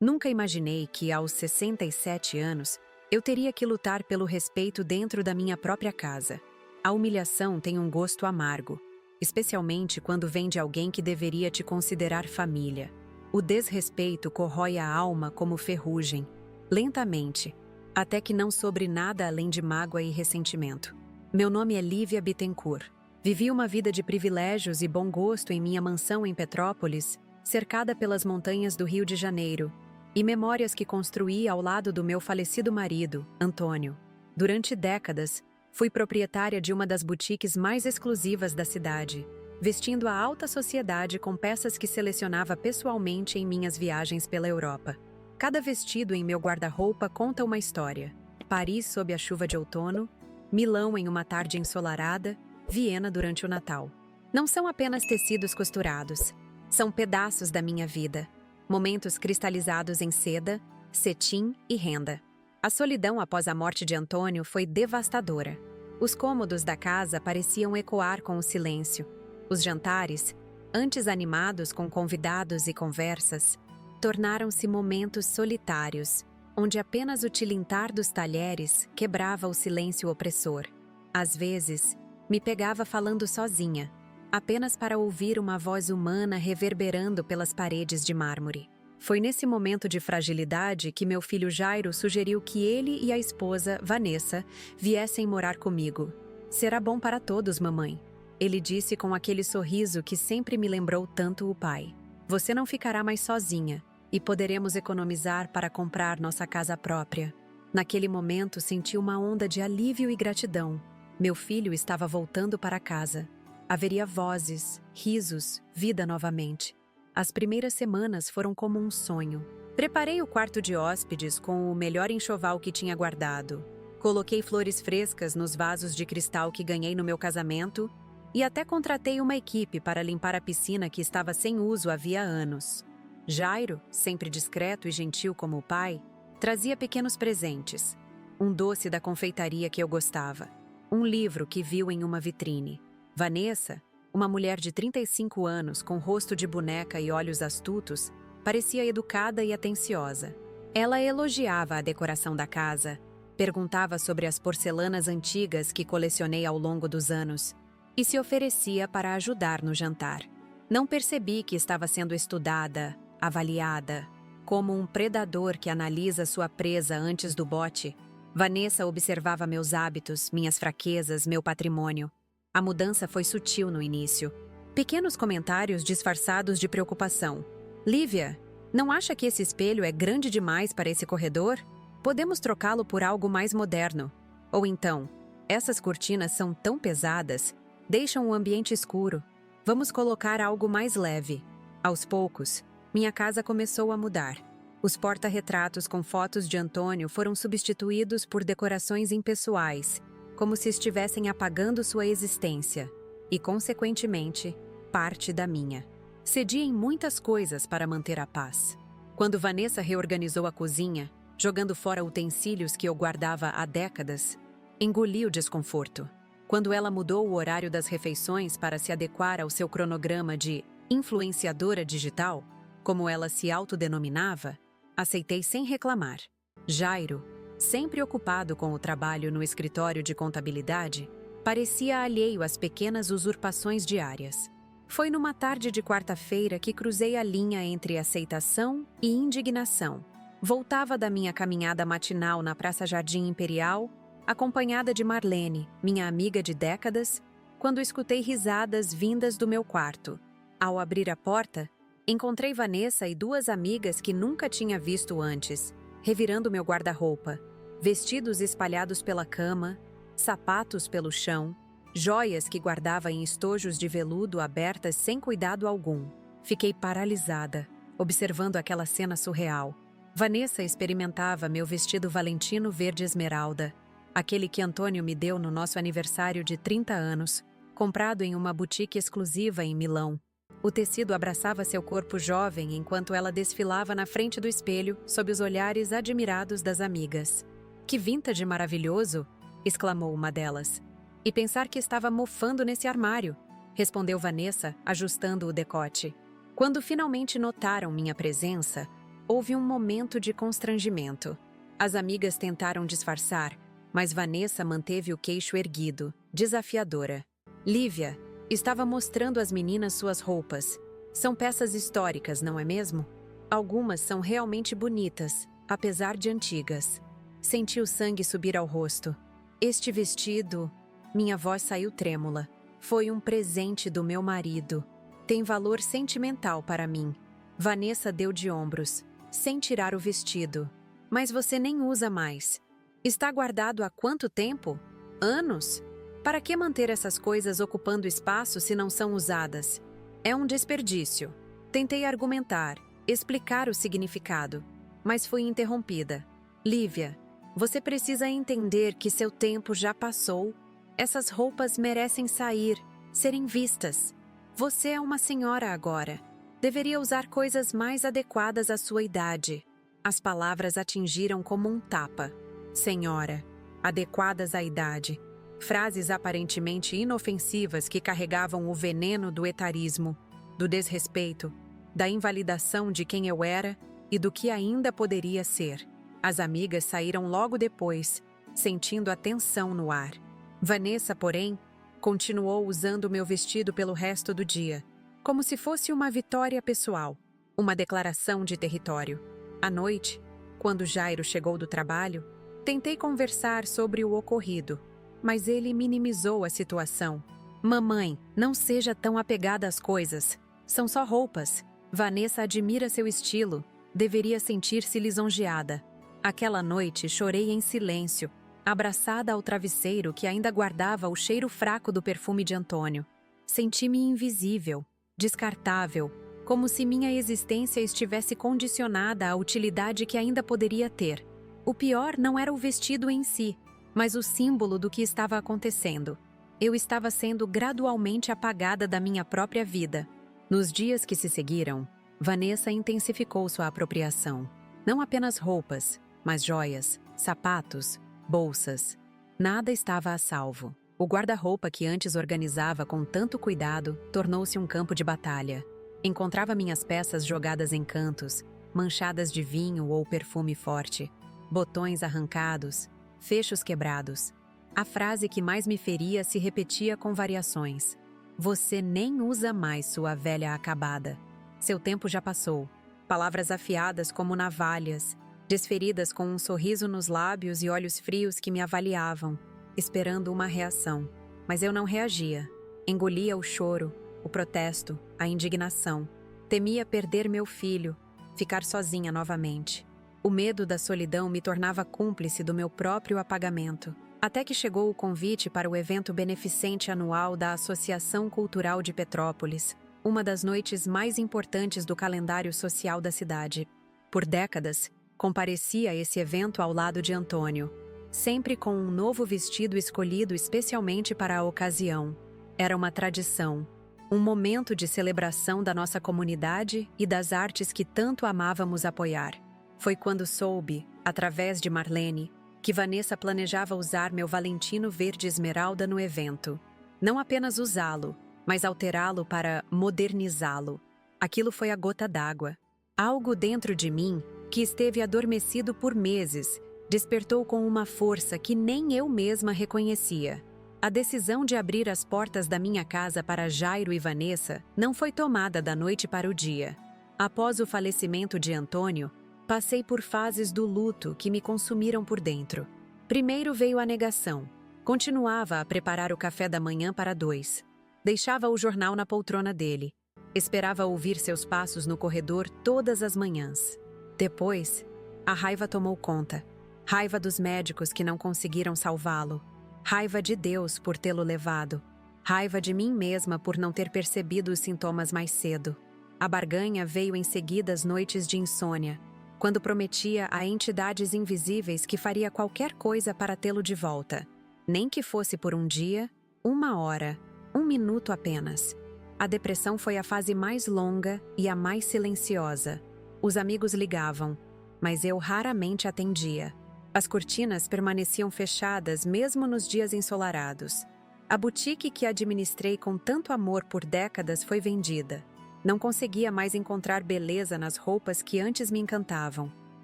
Nunca imaginei que, aos 67 anos, eu teria que lutar pelo respeito dentro da minha própria casa. A humilhação tem um gosto amargo, especialmente quando vem de alguém que deveria te considerar família. O desrespeito corrói a alma como ferrugem, lentamente, até que não sobre nada além de mágoa e ressentimento. Meu nome é Lívia Bittencourt. Vivi uma vida de privilégios e bom gosto em minha mansão em Petrópolis, cercada pelas montanhas do Rio de Janeiro, e memórias que construí ao lado do meu falecido marido, Antônio. Durante décadas, fui proprietária de uma das boutiques mais exclusivas da cidade, vestindo a alta sociedade com peças que selecionava pessoalmente em minhas viagens pela Europa. Cada vestido em meu guarda-roupa conta uma história. Paris sob a chuva de outono, Milão em uma tarde ensolarada, Viena durante o Natal. Não são apenas tecidos costurados, são pedaços da minha vida, momentos cristalizados em seda, cetim e renda. A solidão após a morte de Antônio foi devastadora. Os cômodos da casa pareciam ecoar com o silêncio. Os jantares, antes animados com convidados e conversas, tornaram-se momentos solitários, onde apenas o tilintar dos talheres quebrava o silêncio opressor. Às vezes, me pegava falando sozinha, apenas para ouvir uma voz humana reverberando pelas paredes de mármore. Foi nesse momento de fragilidade que meu filho Jairo sugeriu que ele e a esposa, Vanessa, viessem morar comigo. "Será bom para todos, mamãe", ele disse com aquele sorriso que sempre me lembrou tanto o pai. "Você não ficará mais sozinha e poderemos economizar para comprar nossa casa própria." Naquele momento senti uma onda de alívio e gratidão. Meu filho estava voltando para casa. Haveria vozes, risos, vida novamente. As primeiras semanas foram como um sonho. Preparei o quarto de hóspedes com o melhor enxoval que tinha guardado. Coloquei flores frescas nos vasos de cristal que ganhei no meu casamento e até contratei uma equipe para limpar a piscina que estava sem uso havia anos. Jairo, sempre discreto e gentil como o pai, trazia pequenos presentes. Um doce da confeitaria que eu gostava. Um livro que viu em uma vitrine. Vanessa, uma mulher de 35 anos com rosto de boneca e olhos astutos, parecia educada e atenciosa. Ela elogiava a decoração da casa, perguntava sobre as porcelanas antigas que colecionei ao longo dos anos e se oferecia para ajudar no jantar. Não percebi que estava sendo estudada, avaliada. Como um predador que analisa sua presa antes do bote, Vanessa observava meus hábitos, minhas fraquezas, meu patrimônio. A mudança foi sutil no início. Pequenos comentários disfarçados de preocupação. "Lívia, não acha que esse espelho é grande demais para esse corredor? Podemos trocá-lo por algo mais moderno." Ou então, "Essas cortinas são tão pesadas, deixam o ambiente escuro. Vamos colocar algo mais leve." Aos poucos, minha casa começou a mudar. Os porta-retratos com fotos de Antônio foram substituídos por decorações impessoais, como se estivessem apagando sua existência, e, consequentemente, parte da minha. Cedi em muitas coisas para manter a paz. Quando Vanessa reorganizou a cozinha, jogando fora utensílios que eu guardava há décadas, engoli o desconforto. Quando ela mudou o horário das refeições para se adequar ao seu cronograma de influenciadora digital, como ela se autodenominava, aceitei sem reclamar. Jairo, sempre ocupado com o trabalho no escritório de contabilidade, parecia alheio às pequenas usurpações diárias. Foi numa tarde de quarta-feira que cruzei a linha entre aceitação e indignação. Voltava da minha caminhada matinal na Praça Jardim Imperial, acompanhada de Marlene, minha amiga de décadas, quando escutei risadas vindas do meu quarto. Ao abrir a porta, encontrei Vanessa e duas amigas que nunca tinha visto antes, revirando meu guarda-roupa, vestidos espalhados pela cama, sapatos pelo chão, joias que guardava em estojos de veludo abertas sem cuidado algum. Fiquei paralisada, observando aquela cena surreal. Vanessa experimentava meu vestido valentino verde esmeralda, aquele que Antônio me deu no nosso aniversário de 30 anos, comprado em uma boutique exclusiva em Milão. O tecido abraçava seu corpo jovem enquanto ela desfilava na frente do espelho sob os olhares admirados das amigas. "Que vintage maravilhoso!" exclamou uma delas. "E pensar que estava mofando nesse armário", respondeu Vanessa, ajustando o decote. Quando finalmente notaram minha presença, houve um momento de constrangimento. As amigas tentaram disfarçar, mas Vanessa manteve o queixo erguido, desafiadora. Lívia estava mostrando às meninas suas roupas. São peças históricas, não é mesmo? Algumas são realmente bonitas, apesar de antigas. Senti o sangue subir ao rosto. Este vestido... Minha voz saiu trêmula. Foi um presente do meu marido. Tem valor sentimental para mim. Vanessa deu de ombros, sem tirar o vestido. Mas você nem usa mais. Está guardado há quanto tempo? Anos? Para que manter essas coisas ocupando espaço se não são usadas? É um desperdício. Tentei argumentar, explicar o significado, mas fui interrompida. Lívia, você precisa entender que seu tempo já passou. Essas roupas merecem sair, serem vistas. Você é uma senhora agora. Deveria usar coisas mais adequadas à sua idade. As palavras atingiram como um tapa. Senhora, adequadas à idade. Frases aparentemente inofensivas que carregavam o veneno do etarismo, do desrespeito, da invalidação de quem eu era e do que ainda poderia ser. As amigas saíram logo depois, sentindo a tensão no ar. Vanessa, porém, continuou usando meu vestido pelo resto do dia, como se fosse uma vitória pessoal, uma declaração de território. À noite, quando Jairo chegou do trabalho, tentei conversar sobre o ocorrido, mas ele minimizou a situação. Mamãe, não seja tão apegada às coisas. São só roupas. Vanessa admira seu estilo. Deveria sentir-se lisonjeada. Aquela noite chorei em silêncio, abraçada ao travesseiro que ainda guardava o cheiro fraco do perfume de Antônio. Senti-me invisível, descartável, como se minha existência estivesse condicionada à utilidade que ainda poderia ter. O pior não era o vestido em si, mas o símbolo do que estava acontecendo. Eu estava sendo gradualmente apagada da minha própria vida. Nos dias que se seguiram, Vanessa intensificou sua apropriação. Não apenas roupas, mas joias, sapatos, bolsas. Nada estava a salvo. O guarda-roupa que antes organizava com tanto cuidado tornou-se um campo de batalha. Encontrava minhas peças jogadas em cantos, manchadas de vinho ou perfume forte, botões arrancados, fechos quebrados. A frase que mais me feria se repetia com variações. Você nem usa mais sua velha acabada. Seu tempo já passou. Palavras afiadas como navalhas, desferidas com um sorriso nos lábios e olhos frios que me avaliavam, esperando uma reação. Mas eu não reagia. Engolia o choro, o protesto, a indignação. Temia perder meu filho, ficar sozinha novamente. O medo da solidão me tornava cúmplice do meu próprio apagamento. Até que chegou o convite para o evento beneficente anual da Associação Cultural de Petrópolis, uma das noites mais importantes do calendário social da cidade. Por décadas, compareci a esse evento ao lado de Antônio, sempre com um novo vestido escolhido especialmente para a ocasião. Era uma tradição, um momento de celebração da nossa comunidade e das artes que tanto amávamos apoiar. Foi quando soube, através de Marlene, que Vanessa planejava usar meu Valentino verde esmeralda no evento. Não apenas usá-lo, mas alterá-lo para modernizá-lo. Aquilo foi a gota d'água. Algo dentro de mim, que esteve adormecido por meses, despertou com uma força que nem eu mesma reconhecia. A decisão de abrir as portas da minha casa para Jairo e Vanessa não foi tomada da noite para o dia. Após o falecimento de Antônio, passei por fases do luto que me consumiram por dentro. Primeiro veio a negação. Continuava a preparar o café da manhã para 2. Deixava o jornal na poltrona dele. Esperava ouvir seus passos no corredor todas as manhãs. Depois, a raiva tomou conta. Raiva dos médicos que não conseguiram salvá-lo. Raiva de Deus por tê-lo levado. Raiva de mim mesma por não ter percebido os sintomas mais cedo. A barganha veio em seguida as noites de insônia, quando prometia a entidades invisíveis que faria qualquer coisa para tê-lo de volta. Nem que fosse por um dia, 1 hora, 1 minuto apenas. A depressão foi a fase mais longa e a mais silenciosa. Os amigos ligavam, mas eu raramente atendia. As cortinas permaneciam fechadas mesmo nos dias ensolarados. A boutique que administrei com tanto amor por décadas foi vendida. Não conseguia mais encontrar beleza nas roupas que antes me encantavam.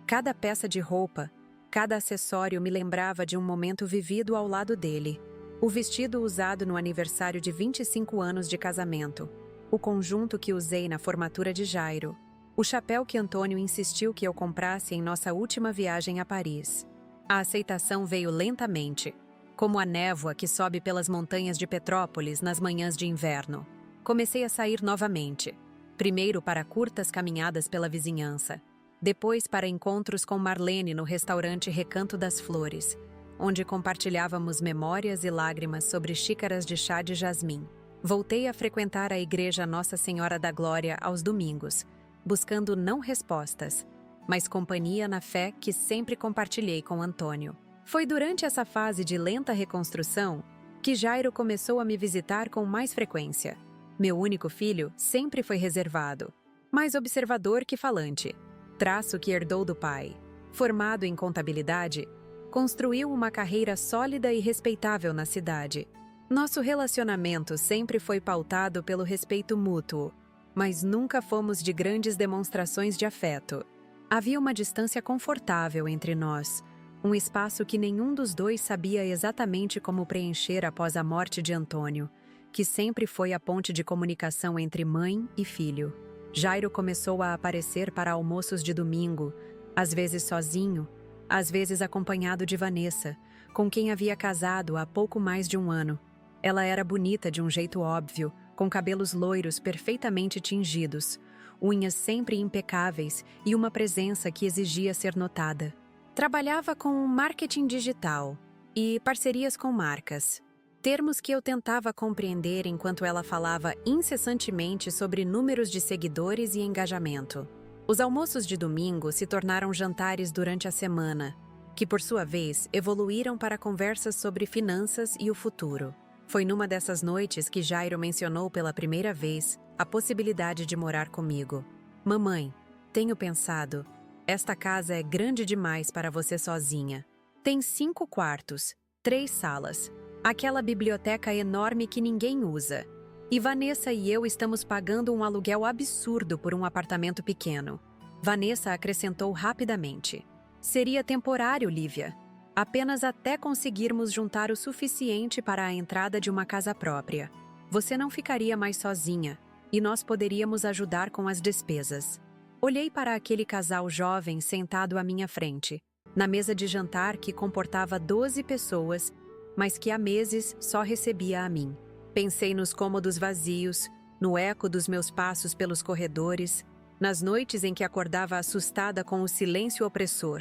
Cada peça de roupa, cada acessório me lembrava de um momento vivido ao lado dele. O vestido usado no aniversário de 25 anos de casamento. O conjunto que usei na formatura de Jairo. O chapéu que Antônio insistiu que eu comprasse em nossa última viagem a Paris. A aceitação veio lentamente, como a névoa que sobe pelas montanhas de Petrópolis nas manhãs de inverno. Comecei a sair novamente. Primeiro para curtas caminhadas pela vizinhança. Depois para encontros com Marlene no restaurante Recanto das Flores, onde compartilhávamos memórias e lágrimas sobre xícaras de chá de jasmim. Voltei a frequentar a igreja Nossa Senhora da Glória aos domingos, buscando não respostas, mas companhia na fé que sempre compartilhei com Antônio. Foi durante essa fase de lenta reconstrução que Jairo começou a me visitar com mais frequência. Meu único filho sempre foi reservado, mais observador que falante, traço que herdou do pai. Formado em contabilidade, construiu uma carreira sólida e respeitável na cidade. Nosso relacionamento sempre foi pautado pelo respeito mútuo, mas nunca fomos de grandes demonstrações de afeto. Havia uma distância confortável entre nós, um espaço que nenhum dos dois sabia exatamente como preencher após a morte de Antônio, que sempre foi a ponte de comunicação entre mãe e filho. Jairo começou a aparecer para almoços de domingo, às vezes sozinho, às vezes acompanhado de Vanessa, com quem havia casado há pouco mais de um ano. Ela era bonita de um jeito óbvio, com cabelos loiros perfeitamente tingidos, unhas sempre impecáveis e uma presença que exigia ser notada. Trabalhava com marketing digital e parcerias com marcas, termos que eu tentava compreender enquanto ela falava incessantemente sobre números de seguidores e engajamento. Os almoços de domingo se tornaram jantares durante a semana, que por sua vez evoluíram para conversas sobre finanças e o futuro. Foi numa dessas noites que Jairo mencionou pela primeira vez a possibilidade de morar comigo. Mamãe, tenho pensado, esta casa é grande demais para você sozinha. Tem 5 quartos, 3 salas, aquela biblioteca enorme que ninguém usa. E Vanessa e eu estamos pagando um aluguel absurdo por um apartamento pequeno. Vanessa acrescentou rapidamente. Seria temporário, Lívia. Apenas até conseguirmos juntar o suficiente para a entrada de uma casa própria. Você não ficaria mais sozinha, e nós poderíamos ajudar com as despesas. Olhei para aquele casal jovem sentado à minha frente, na mesa de jantar que comportava 12 pessoas, mas que há meses só recebia a mim. Pensei nos cômodos vazios, no eco dos meus passos pelos corredores, nas noites em que acordava assustada com o silêncio opressor.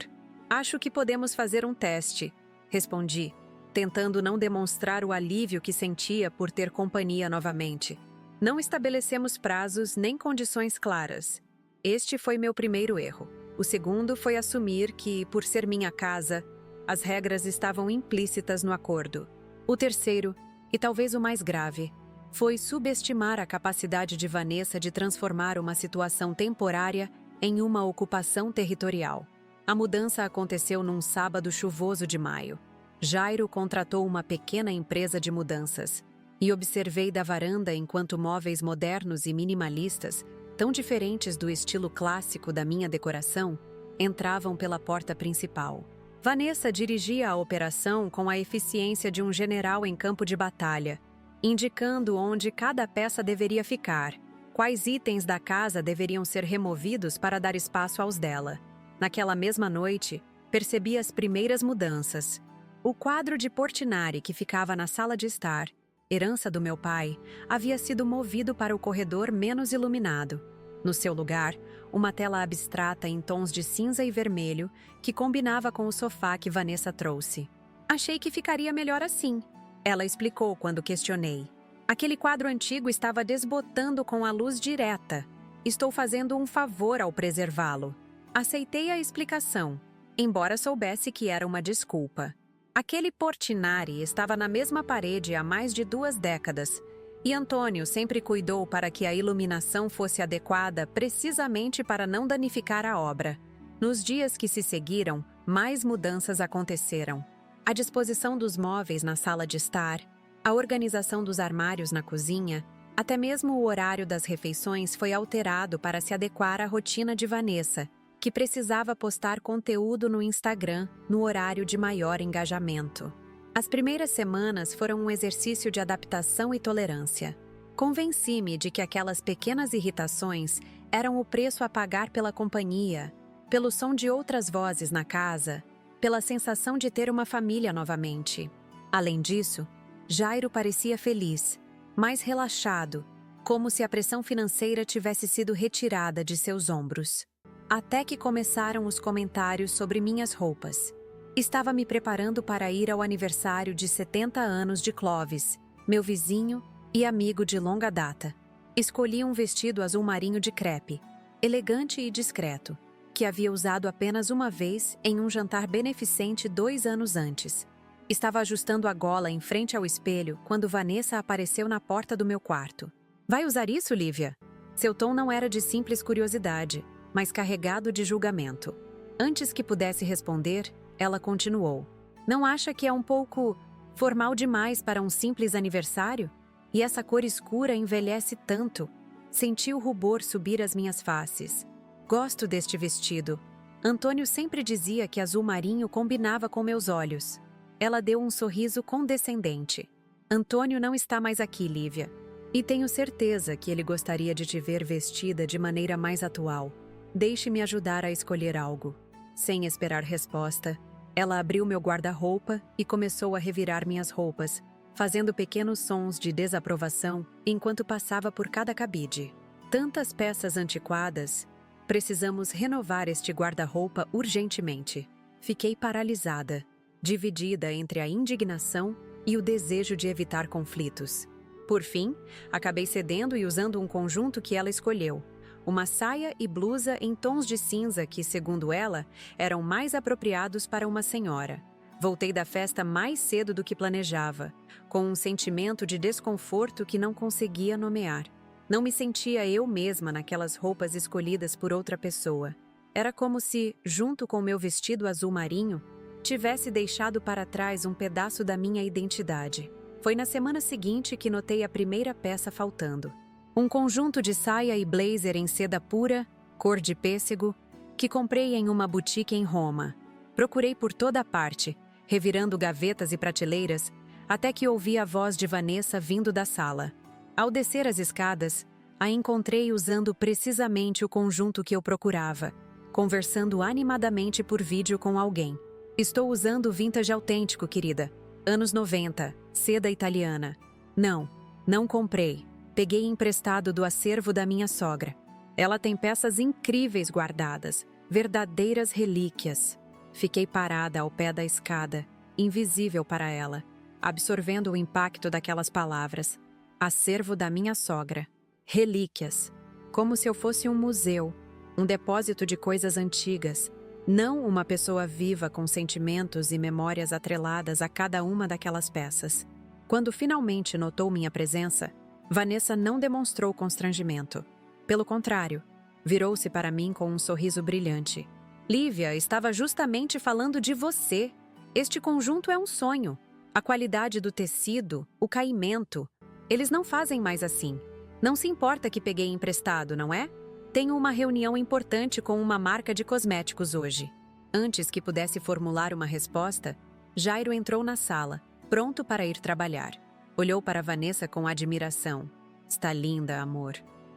Acho que podemos fazer um teste, respondi, tentando não demonstrar o alívio que sentia por ter companhia novamente. Não estabelecemos prazos nem condições claras. Este foi meu primeiro erro. O segundo foi assumir que, por ser minha casa, as regras estavam implícitas no acordo. O terceiro, e talvez o mais grave, foi subestimar a capacidade de Vanessa de transformar uma situação temporária em uma ocupação territorial. A mudança aconteceu num sábado chuvoso de maio. Jairo contratou uma pequena empresa de mudanças e observei da varanda enquanto móveis modernos e minimalistas, tão diferentes do estilo clássico da minha decoração, entravam pela porta principal. Vanessa dirigia a operação com a eficiência de um general em campo de batalha, indicando onde cada peça deveria ficar, quais itens da casa deveriam ser removidos para dar espaço aos dela. Naquela mesma noite, percebi as primeiras mudanças. O quadro de Portinari que ficava na sala de estar, herança do meu pai, havia sido movido para o corredor menos iluminado. No seu lugar, uma tela abstrata em tons de cinza e vermelho que combinava com o sofá que Vanessa trouxe. Achei que ficaria melhor assim, ela explicou quando questionei. Aquele quadro antigo estava desbotando com a luz direta. Estou fazendo um favor ao preservá-lo. Aceitei a explicação, embora soubesse que era uma desculpa. Aquele Portinari estava na mesma parede há mais de 2 décadas, e Antônio sempre cuidou para que a iluminação fosse adequada precisamente para não danificar a obra. Nos dias que se seguiram, mais mudanças aconteceram. A disposição dos móveis na sala de estar, a organização dos armários na cozinha Até mesmo o horário das refeições foi alterado para se adequar à rotina de Vanessa, que precisava postar conteúdo no Instagram no horário de maior engajamento. As primeiras semanas foram um exercício de adaptação e tolerância. Convenci-me de que aquelas pequenas irritações eram o preço a pagar pela companhia, pelo som de outras vozes na casa, pela sensação de ter uma família novamente. Além disso, Jairo parecia feliz, mais relaxado, como se a pressão financeira tivesse sido retirada de seus ombros. Até que começaram os comentários sobre minhas roupas. Estava me preparando para ir ao aniversário de 70 anos de Clovis, meu vizinho e amigo de longa data. Escolhi um vestido azul marinho de crepe, elegante e discreto, que havia usado apenas uma vez em um jantar beneficente 2 anos antes. Estava ajustando a gola em frente ao espelho quando Vanessa apareceu na porta do meu quarto. "Vai usar isso, Lívia?" Seu tom não era de simples curiosidade, mas carregado de julgamento. Antes que pudesse responder, ela continuou. "Não acha que é um pouco formal demais para um simples aniversário? E essa cor escura envelhece tanto." Senti o rubor subir as minhas faces. "Gosto deste vestido. Antônio sempre dizia que azul marinho combinava com meus olhos." Ela deu um sorriso condescendente. "Antônio não está mais aqui, Lívia. E tenho certeza que ele gostaria de te ver vestida de maneira mais atual. Deixe-me ajudar a escolher algo." Sem esperar resposta, ela abriu meu guarda-roupa e começou a revirar minhas roupas, fazendo pequenos sons de desaprovação enquanto passava por cada cabide. "Tantas peças antiquadas. Precisamos renovar este guarda-roupa urgentemente." Fiquei paralisada, dividida entre a indignação e o desejo de evitar conflitos. Por fim, acabei cedendo e usando um conjunto que ela escolheu. Uma saia e blusa em tons de cinza que, segundo ela, eram mais apropriados para uma senhora. Voltei da festa mais cedo do que planejava, com um sentimento de desconforto que não conseguia nomear. Não me sentia eu mesma naquelas roupas escolhidas por outra pessoa. Era como se, junto com meu vestido azul marinho, tivesse deixado para trás um pedaço da minha identidade. Foi na semana seguinte que notei a primeira peça faltando. Um conjunto de saia e blazer em seda pura, cor de pêssego, que comprei em uma boutique em Roma. Procurei por toda parte, revirando gavetas e prateleiras, até que ouvi a voz de Vanessa vindo da sala. Ao descer as escadas, a encontrei usando precisamente o conjunto que eu procurava, conversando animadamente por vídeo com alguém. "Estou usando vintage autêntico, querida. Anos 90, seda italiana." Não comprei. Peguei emprestado do acervo da minha sogra. Ela tem peças incríveis guardadas, verdadeiras relíquias. Fiquei parada ao pé da escada, invisível para ela, absorvendo o impacto daquelas palavras. Acervo da minha sogra. Relíquias. Como se eu fosse um museu, um depósito de coisas antigas, não uma pessoa viva com sentimentos e memórias atreladas a cada uma daquelas peças. Quando finalmente notou minha presença, Vanessa não demonstrou constrangimento. Pelo contrário, virou-se para mim com um sorriso brilhante. "Lívia, estava justamente falando de você. Este conjunto é um sonho. A qualidade do tecido, o caimento. Eles não fazem mais assim. Não se importa que peguei emprestado, não é? Tenho uma reunião importante com uma marca de cosméticos hoje." Antes que pudesse formular uma resposta, Jairo entrou na sala, pronto para ir trabalhar. Olhou para Vanessa com admiração. "Está linda, amor.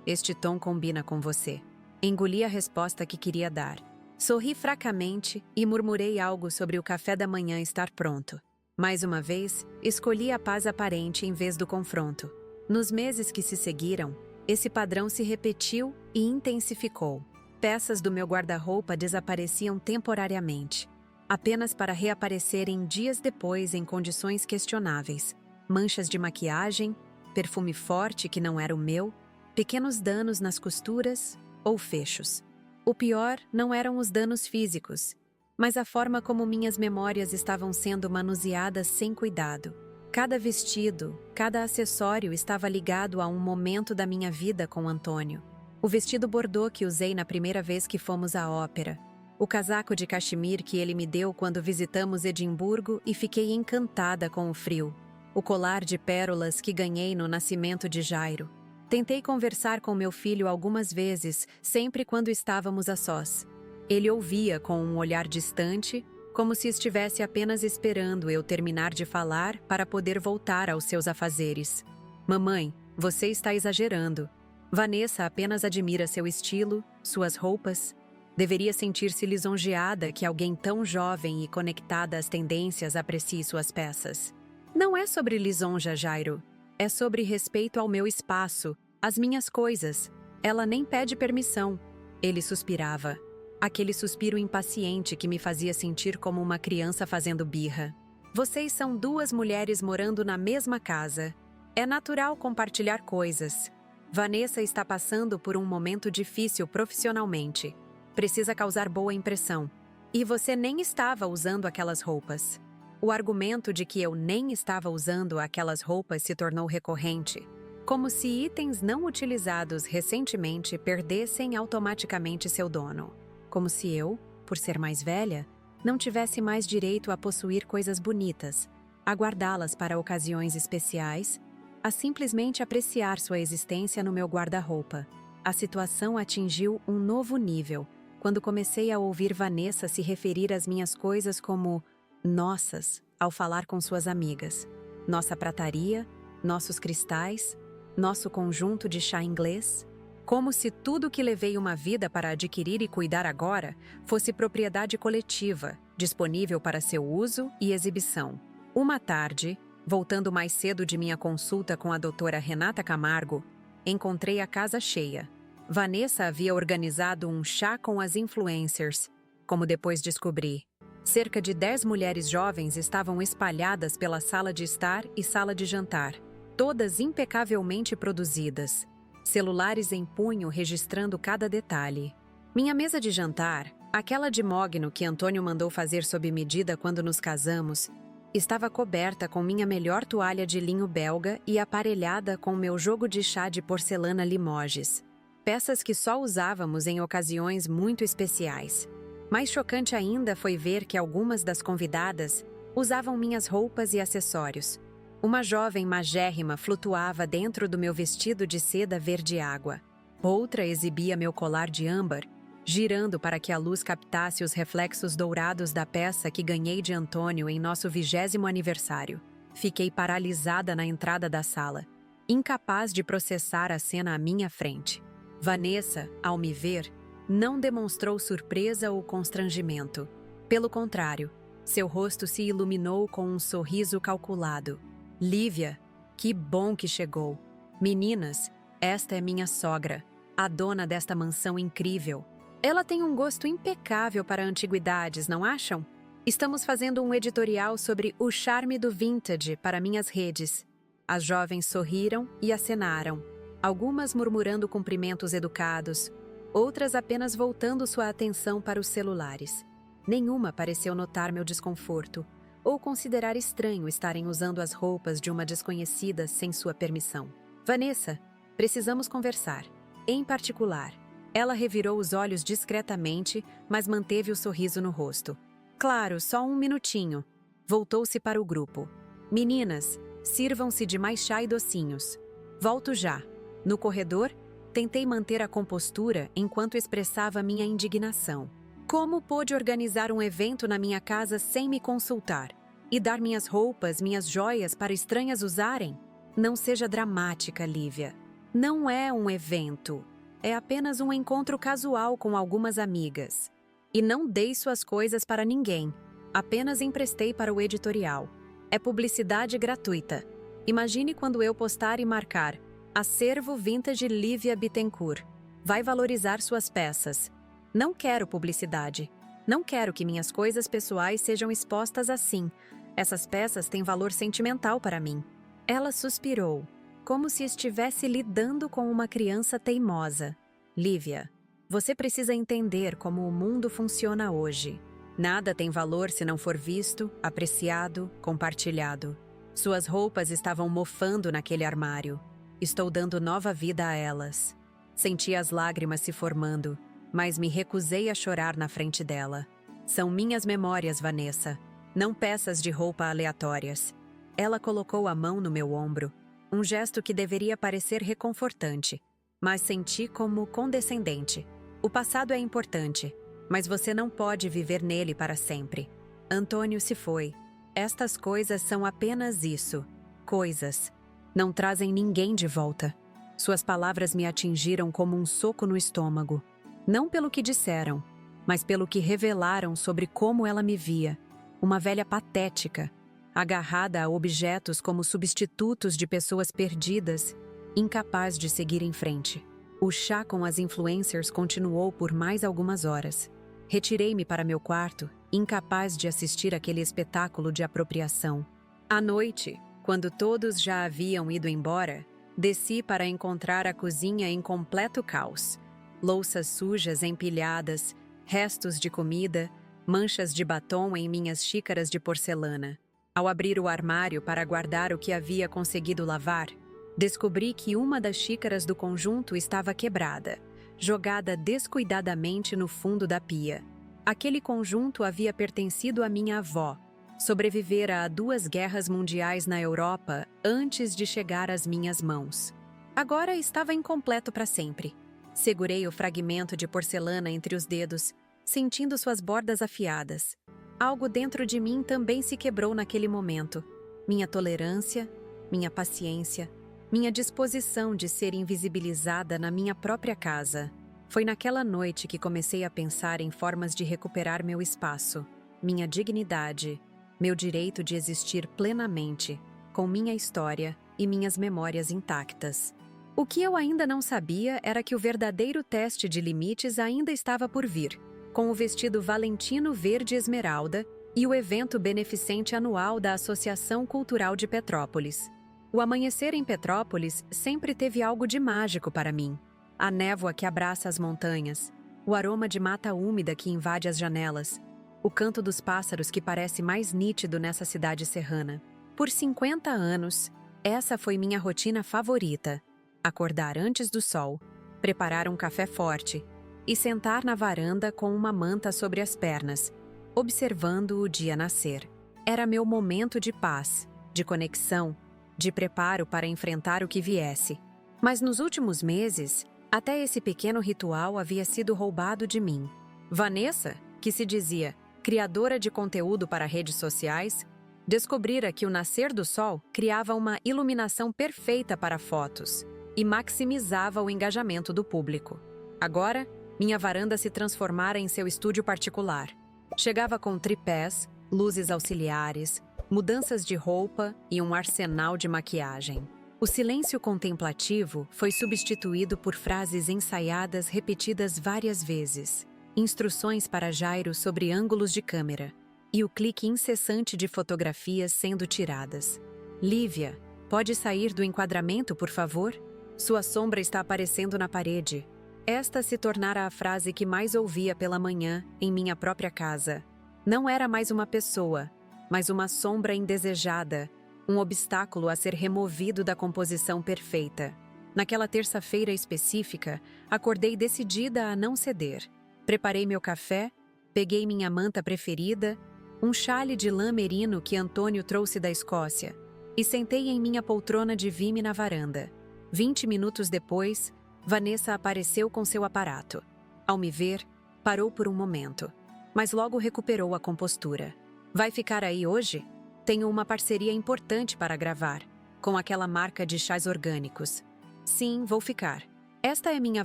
Este tom combina com você." Engoli a resposta que queria dar. Sorri fracamente e murmurei algo sobre o café da manhã estar pronto. Mais uma vez, escolhi a paz aparente em vez do confronto. Nos meses que se seguiram, esse padrão se repetiu e intensificou. Peças do meu guarda-roupa desapareciam temporariamente, apenas para reaparecerem dias depois em condições questionáveis. Manchas de maquiagem, perfume forte que não era o meu, pequenos danos nas costuras ou fechos. O pior não eram os danos físicos, mas a forma como minhas memórias estavam sendo manuseadas sem cuidado. Cada vestido, cada acessório estava ligado a um momento da minha vida com Antônio. O vestido bordô que usei na primeira vez que fomos à ópera. O casaco de cachemir que ele me deu quando visitamos Edimburgo e fiquei encantada com o frio. O colar de pérolas que ganhei no nascimento de Jairo. Tentei conversar com meu filho algumas vezes, sempre quando estávamos a sós. Ele ouvia com um olhar distante, como se estivesse apenas esperando eu terminar de falar para poder voltar aos seus afazeres. Mamãe, você está exagerando. Vanessa apenas admira seu estilo, suas roupas. Deveria sentir-se lisonjeada que alguém tão jovem e conectada às tendências aprecie suas peças. Não é sobre lisonja, Jairo. É sobre respeito ao meu espaço, às minhas coisas. Ela nem pede permissão. Ele suspirava. Aquele suspiro impaciente que me fazia sentir como uma criança fazendo birra. Vocês são duas mulheres morando na mesma casa. É natural compartilhar coisas. Vanessa está passando por um momento difícil profissionalmente. Precisa causar boa impressão. E você nem estava usando aquelas roupas. O argumento de que eu nem estava usando aquelas roupas se tornou recorrente, como se itens não utilizados recentemente perdessem automaticamente seu dono. Como se eu, por ser mais velha, não tivesse mais direito a possuir coisas bonitas, a guardá-las para ocasiões especiais, a simplesmente apreciar sua existência no meu guarda-roupa. A situação atingiu um novo nível quando comecei a ouvir Vanessa se referir às minhas coisas como nossas, ao falar com suas amigas. Nossa prataria, nossos cristais, nosso conjunto de chá inglês. Como se tudo que levei uma vida para adquirir e cuidar agora fosse propriedade coletiva, disponível para seu uso e exibição. Uma tarde, voltando mais cedo de minha consulta com a doutora Renata Camargo, encontrei a casa cheia. Vanessa havia organizado um chá com as influencers, como depois descobri. Cerca de 10 mulheres jovens estavam espalhadas pela sala de estar e sala de jantar, todas impecavelmente produzidas, celulares em punho registrando cada detalhe. Minha mesa de jantar, aquela de mogno que Antônio mandou fazer sob medida quando nos casamos, estava coberta com minha melhor toalha de linho belga e aparelhada com meu jogo de chá de porcelana Limoges, peças que só usávamos em ocasiões muito especiais. Mais chocante ainda foi ver que algumas das convidadas usavam minhas roupas e acessórios. Uma jovem magérrima flutuava dentro do meu vestido de seda verde-água. Outra exibia meu colar de âmbar, girando para que a luz captasse os reflexos dourados da peça que ganhei de Antônio em nosso 20º aniversário. Fiquei paralisada na entrada da sala, incapaz de processar a cena à minha frente. Vanessa, ao me ver, não demonstrou surpresa ou constrangimento. Pelo contrário, seu rosto se iluminou com um sorriso calculado. Lívia, que bom que chegou. Meninas, esta é minha sogra, a dona desta mansão incrível. Ela tem um gosto impecável para antiguidades, não acham? Estamos fazendo um editorial sobre o charme do vintage para minhas redes. As jovens sorriram e acenaram, algumas murmurando cumprimentos educados, outras apenas voltando sua atenção para os celulares. Nenhuma pareceu notar meu desconforto ou considerar estranho estarem usando as roupas de uma desconhecida sem sua permissão. Vanessa, precisamos conversar. Em particular, ela revirou os olhos discretamente, mas manteve o sorriso no rosto. Claro, só um minutinho. Voltou-se para o grupo. Meninas, sirvam-se de mais chá e docinhos. Volto já. No corredor, tentei manter a compostura enquanto expressava minha indignação. Como pôde organizar um evento na minha casa sem me consultar? E dar minhas roupas, minhas joias para estranhas usarem? Não seja dramática, Lívia. Não é um evento. É apenas um encontro casual com algumas amigas. E não dei suas coisas para ninguém. Apenas emprestei para o editorial. É publicidade gratuita. Imagine quando eu postar e marcar Acervo Vintage Lívia Bittencourt. Vai valorizar suas peças. Não quero publicidade. Não quero que minhas coisas pessoais sejam expostas assim. Essas peças têm valor sentimental para mim. Ela suspirou, como se estivesse lidando com uma criança teimosa. Lívia, você precisa entender como o mundo funciona hoje. Nada tem valor se não for visto, apreciado, compartilhado. Suas roupas estavam mofando naquele armário. Estou dando nova vida a elas. Senti as lágrimas se formando, mas me recusei a chorar na frente dela. São minhas memórias, Vanessa, não peças de roupa aleatórias. Ela colocou a mão no meu ombro. Um gesto que deveria parecer reconfortante, mas senti como condescendente. O passado é importante, mas você não pode viver nele para sempre. Antônio se foi. Estas coisas são apenas isso. Coisas. Não trazem ninguém de volta. Suas palavras me atingiram como um soco no estômago. Não pelo que disseram, mas pelo que revelaram sobre como ela me via. Uma velha patética, agarrada a objetos como substitutos de pessoas perdidas, incapaz de seguir em frente. O chá com as influencers continuou por mais algumas horas. Retirei-me para meu quarto, incapaz de assistir aquele espetáculo de apropriação. À noite, quando todos já haviam ido embora, desci para encontrar a cozinha em completo caos. Louças sujas empilhadas, restos de comida, manchas de batom em minhas xícaras de porcelana. Ao abrir o armário para guardar o que havia conseguido lavar, descobri que uma das xícaras do conjunto estava quebrada, jogada descuidadamente no fundo da pia. Aquele conjunto havia pertencido à minha avó. Sobrevivera a 2 guerras mundiais na Europa antes de chegar às minhas mãos. Agora estava incompleto para sempre. Segurei o fragmento de porcelana entre os dedos, sentindo suas bordas afiadas. Algo dentro de mim também se quebrou naquele momento. Minha tolerância, minha paciência, minha disposição de ser invisibilizada na minha própria casa. Foi naquela noite que comecei a pensar em formas de recuperar meu espaço, minha dignidade, meu direito de existir plenamente, com minha história e minhas memórias intactas. O que eu ainda não sabia era que o verdadeiro teste de limites ainda estava por vir, com o vestido Valentino Verde Esmeralda e o evento beneficente anual da Associação Cultural de Petrópolis. O amanhecer em Petrópolis sempre teve algo de mágico para mim. A névoa que abraça as montanhas, o aroma de mata úmida que invade as janelas, o canto dos pássaros que parece mais nítido nessa cidade serrana. Por 50 anos, essa foi minha rotina favorita. Acordar antes do sol, preparar um café forte e sentar na varanda com uma manta sobre as pernas, observando o dia nascer. Era meu momento de paz, de conexão, de preparo para enfrentar o que viesse. Mas nos últimos meses, até esse pequeno ritual havia sido roubado de mim. Vanessa, que se dizia criadora de conteúdo para redes sociais, descobrira que o nascer do sol criava uma iluminação perfeita para fotos e maximizava o engajamento do público. Agora, minha varanda se transformara em seu estúdio particular. Chegava com tripés, luzes auxiliares, mudanças de roupa e um arsenal de maquiagem. O silêncio contemplativo foi substituído por frases ensaiadas repetidas várias vezes, instruções para Jairo sobre ângulos de câmera e o clique incessante de fotografias sendo tiradas. Lívia, pode sair do enquadramento, por favor? Sua sombra está aparecendo na parede. Esta se tornara a frase que mais ouvia pela manhã em minha própria casa. Não era mais uma pessoa, mas uma sombra indesejada, um obstáculo a ser removido da composição perfeita. Naquela terça-feira específica, acordei decidida a não ceder. Preparei meu café, peguei minha manta preferida, um chale de lã merino que Antônio trouxe da Escócia, e sentei em minha poltrona de vime na varanda. 20 minutos depois, Vanessa apareceu com seu aparato. Ao me ver, parou por um momento, mas logo recuperou a compostura. Vai ficar aí hoje? Tenho uma parceria importante para gravar, com aquela marca de chás orgânicos. Sim, vou ficar. Esta é minha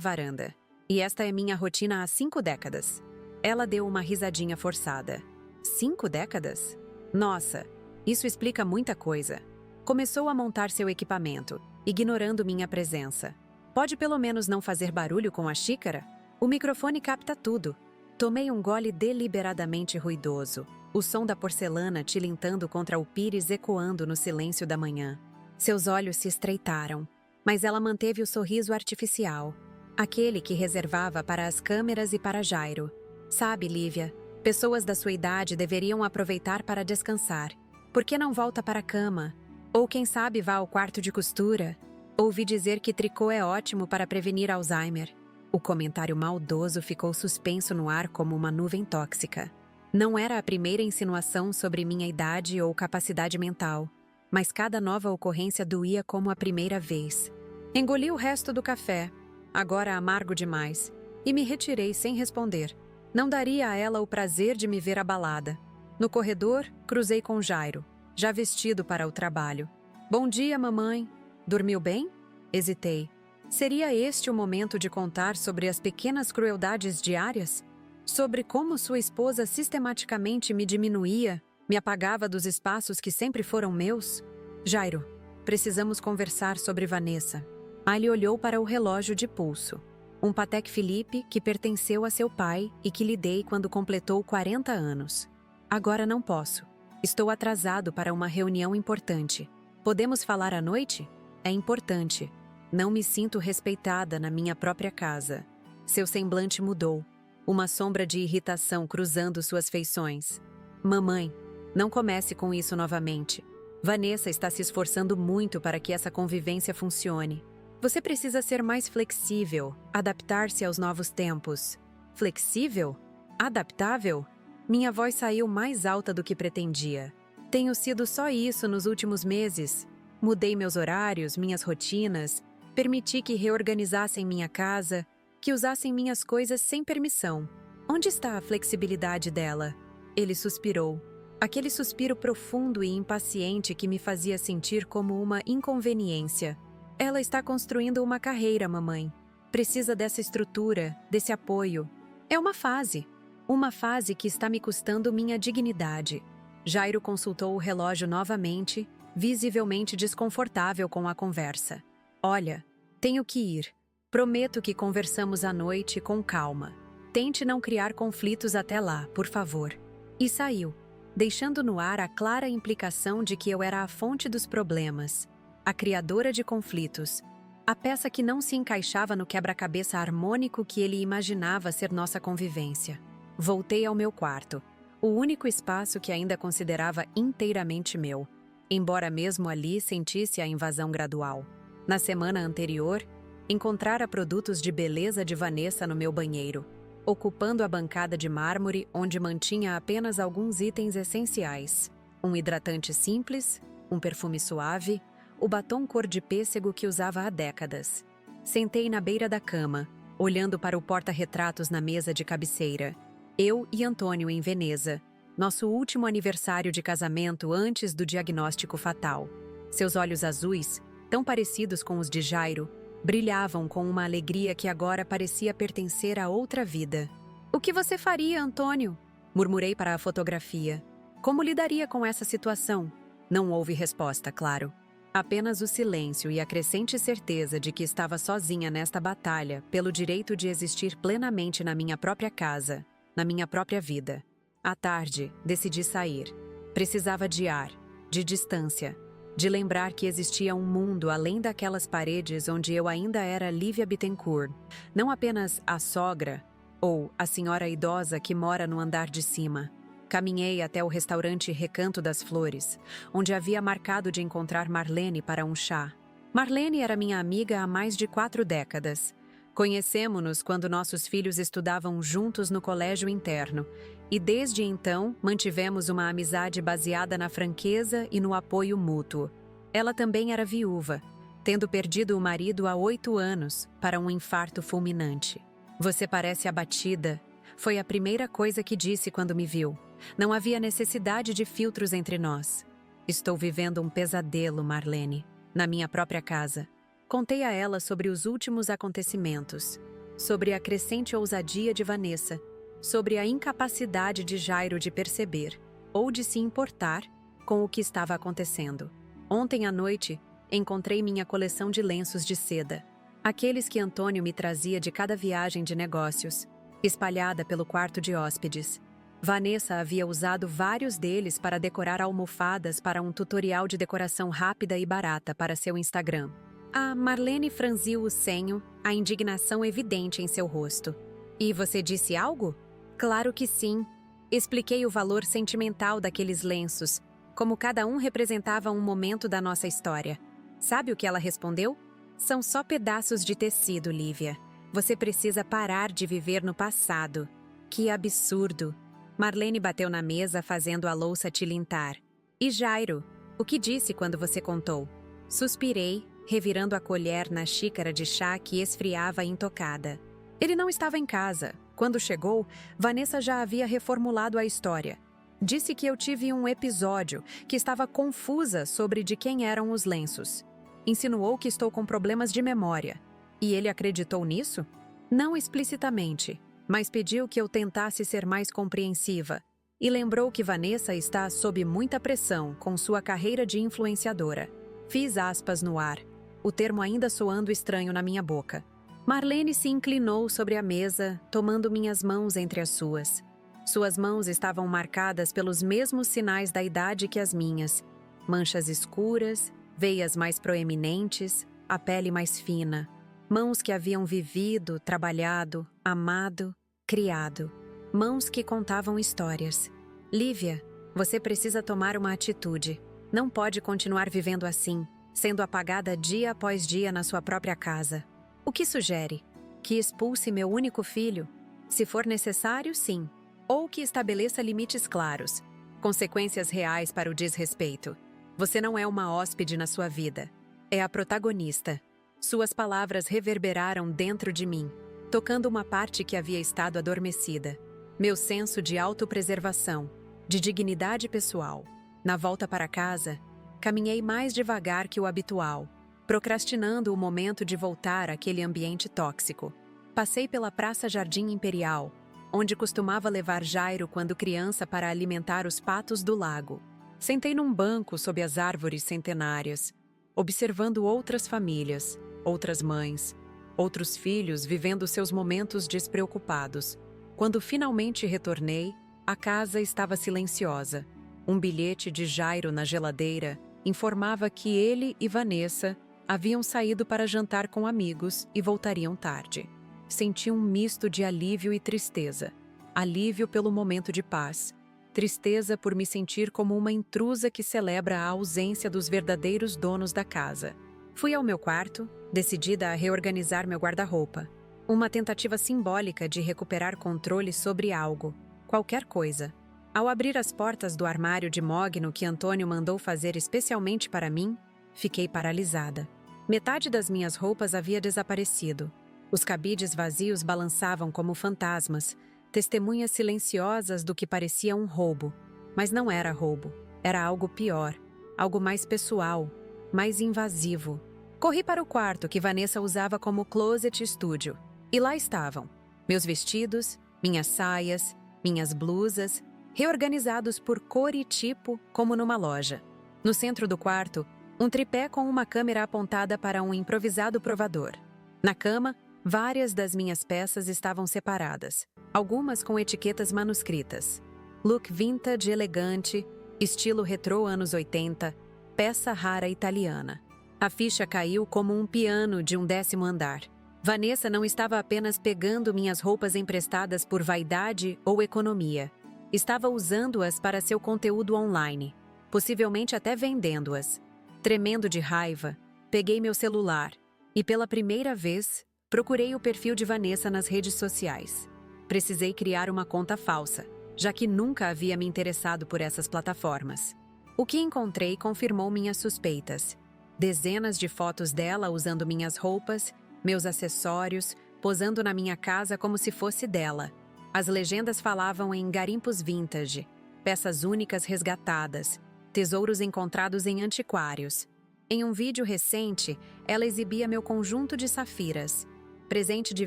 varanda, e esta é minha rotina há 5 décadas. Ela deu uma risadinha forçada. 5 décadas? Nossa, isso explica muita coisa. Começou a montar seu equipamento, ignorando minha presença. Pode pelo menos não fazer barulho com a xícara? O microfone capta tudo. Tomei um gole deliberadamente ruidoso, o som da porcelana tilintando contra o pires ecoando no silêncio da manhã. Seus olhos se estreitaram, mas ela manteve o sorriso artificial, aquele que reservava para as câmeras e para Jairo. Sabe, Lívia, pessoas da sua idade deveriam aproveitar para descansar. Por que não volta para a cama? Ou quem sabe vá ao quarto de costura? Ouvi dizer que tricô é ótimo para prevenir Alzheimer. O comentário maldoso ficou suspenso no ar como uma nuvem tóxica. Não era a primeira insinuação sobre minha idade ou capacidade mental. mas cada nova ocorrência doía como a primeira vez. Engoli o resto do café, agora amargo demais, e me retirei sem responder. Não daria a ela o prazer de me ver abalada. No corredor, cruzei com Jairo, já vestido para o trabalho. Bom dia, mamãe. Dormiu bem? Hesitei. Seria este o momento de contar sobre as pequenas crueldades diárias? Sobre como sua esposa sistematicamente me diminuía, me apagava dos espaços que sempre foram meus? Jairo, precisamos conversar sobre Vanessa. Ali olhou para o relógio de pulso. Um Patek Philippe que pertenceu a seu pai e que lhe dei quando completou 40 anos. Agora não posso. Estou atrasado para uma reunião importante. Podemos falar à noite? É importante. Não me sinto respeitada na minha própria casa. Seu semblante mudou. Uma sombra de irritação cruzando suas feições. Mamãe, não comece com isso novamente. Vanessa está se esforçando muito para que essa convivência funcione. Você precisa ser mais flexível, adaptar-se aos novos tempos. Flexível? Adaptável? Minha voz saiu mais alta do que pretendia. Tenho sido só isso nos últimos meses. Mudei meus horários, minhas rotinas, permiti que reorganizassem minha casa, que usassem minhas coisas sem permissão. Onde está a flexibilidade dela? Ele suspirou. Aquele suspiro profundo e impaciente que me fazia sentir como uma inconveniência. Ela está construindo uma carreira, mamãe. Precisa dessa estrutura, desse apoio. É uma fase. Uma fase que está me custando minha dignidade. Jairo consultou o relógio novamente, visivelmente desconfortável com a conversa. Olha, tenho que ir. Prometo que conversamos à noite com calma. Tente não criar conflitos até lá, por favor. E saiu, deixando no ar a clara implicação de que eu era a fonte dos problemas, a criadora de conflitos, a peça que não se encaixava no quebra-cabeça harmônico que ele imaginava ser nossa convivência. Voltei ao meu quarto, o único espaço que ainda considerava inteiramente meu, embora mesmo ali sentisse a invasão gradual. Na semana anterior, encontrara produtos de beleza de Vanessa no meu banheiro, ocupando a bancada de mármore onde mantinha apenas alguns itens essenciais: um hidratante simples, um perfume suave, o batom cor de pêssego que usava há décadas. Sentei na beira da cama, olhando para o porta-retratos na mesa de cabeceira. Eu e Antônio em Veneza, nosso último aniversário de casamento antes do diagnóstico fatal. Seus olhos azuis, tão parecidos com os de Jairo, brilhavam com uma alegria que agora parecia pertencer a outra vida. "O que você faria, Antônio?" Murmurei para a fotografia. Como lidaria com essa situação? Não houve resposta, claro. Apenas o silêncio e a crescente certeza de que estava sozinha nesta batalha pelo direito de existir plenamente na minha própria casa, na minha própria vida. À tarde, decidi sair. Precisava de ar, de distância, de lembrar que existia um mundo além daquelas paredes onde eu ainda era Lívia Bittencourt, não apenas a sogra ou a senhora idosa que mora no andar de cima. Caminhei até o restaurante Recanto das Flores, onde havia marcado de encontrar Marlene para um chá. Marlene era minha amiga há mais de 4 décadas. Conhecemo-nos quando nossos filhos estudavam juntos no colégio interno, e desde então mantivemos uma amizade baseada na franqueza e no apoio mútuo. Ela também era viúva, tendo perdido o marido há 8 anos para um infarto fulminante. "Você parece abatida", foi a primeira coisa que disse quando me viu. Não havia necessidade de filtros entre nós. "Estou vivendo um pesadelo, Marlene, na minha própria casa." Contei a ela sobre os últimos acontecimentos, sobre a crescente ousadia de Vanessa, sobre a incapacidade de Jairo de perceber, ou de se importar, com o que estava acontecendo. Ontem à noite, encontrei minha coleção de lenços de seda, aqueles que Antônio me trazia de cada viagem de negócios, espalhada pelo quarto de hóspedes. Vanessa havia usado vários deles para decorar almofadas para um tutorial de decoração rápida e barata para seu Instagram. A Marlene franziu o senho, a indignação evidente em seu rosto. "E você disse algo?" "Claro que sim." Expliquei o valor sentimental daqueles lenços, como cada um representava um momento da nossa história. Sabe o que ela respondeu? "São só pedaços de tecido, Lívia. Você precisa parar de viver no passado." Que absurdo! Marlene bateu na mesa fazendo a louça tilintar. "E Jairo? O que disse quando você contou? Suspirei, revirando a colher na xícara de chá que esfriava intocada. Ele não estava em casa. Quando chegou, Vanessa já havia reformulado a história. Disse que eu tive um episódio, que estava confusa sobre de quem eram os lenços. Insinuou que estou com problemas de memória. E ele acreditou nisso? Não explicitamente, mas pediu que eu tentasse ser mais compreensiva. E lembrou que Vanessa está sob muita pressão com sua carreira de influenciadora. Fiz aspas no ar, o termo ainda soando estranho na minha boca. Marlene se inclinou sobre a mesa, tomando minhas mãos entre as suas. Suas mãos estavam marcadas pelos mesmos sinais da idade que as minhas. Manchas escuras, veias mais proeminentes, a pele mais fina. Mãos que haviam vivido, trabalhado, amado, criado. Mãos que contavam histórias. Lívia, você precisa tomar uma atitude. Não pode continuar vivendo assim, sendo apagada dia após dia na sua própria casa. O que sugere? Que expulse meu único filho? Se for necessário, sim. Ou que estabeleça limites claros, consequências reais para o desrespeito. Você não é uma hóspede na sua vida. É a protagonista. Suas palavras reverberaram dentro de mim, tocando uma parte que havia estado adormecida. Meu senso de autopreservação, de dignidade pessoal. Na volta para casa, caminhei mais devagar que o habitual, procrastinando o momento de voltar àquele ambiente tóxico. Passei pela Praça Jardim Imperial, onde costumava levar Jairo quando criança para alimentar os patos do lago. Sentei num banco sob as árvores centenárias, observando outras famílias, outras mães, outros filhos vivendo seus momentos despreocupados. Quando finalmente retornei, a casa estava silenciosa. Um bilhete de Jairo na geladeira informava que ele e Vanessa haviam saído para jantar com amigos e voltariam tarde. Senti um misto de alívio e tristeza. Alívio pelo momento de paz. Tristeza por me sentir como uma intrusa que celebra a ausência dos verdadeiros donos da casa. Fui ao meu quarto, decidida a reorganizar meu guarda-roupa. Uma tentativa simbólica de recuperar controle sobre algo, qualquer coisa. Ao abrir as portas do armário de mogno que Antônio mandou fazer especialmente para mim, fiquei paralisada. Metade das minhas roupas havia desaparecido. Os cabides vazios balançavam como fantasmas, testemunhas silenciosas do que parecia um roubo. Mas não era roubo, era algo pior, algo mais pessoal, mais invasivo. Corri para o quarto que Vanessa usava como closet estúdio. E lá estavam, meus vestidos, minhas saias, minhas blusas, reorganizados por cor e tipo como numa loja. No centro do quarto, um tripé com uma câmera apontada para um improvisado provador. Na cama, várias das minhas peças estavam separadas, algumas com etiquetas manuscritas. Look vintage elegante, estilo retrô anos 80, peça rara italiana. A ficha caiu como um piano de um 10º andar. Vanessa não estava apenas pegando minhas roupas emprestadas por vaidade ou economia. Estava usando-as para seu conteúdo online, possivelmente até vendendo-as. Tremendo de raiva, peguei meu celular e, pela primeira vez, procurei o perfil de Vanessa nas redes sociais. Precisei criar uma conta falsa, já que nunca havia me interessado por essas plataformas. O que encontrei confirmou minhas suspeitas. Dezenas de fotos dela usando minhas roupas, meus acessórios, posando na minha casa como se fosse dela. As legendas falavam em garimpos vintage, peças únicas resgatadas, tesouros encontrados em antiquários. Em um vídeo recente, ela exibia meu conjunto de safiras, presente de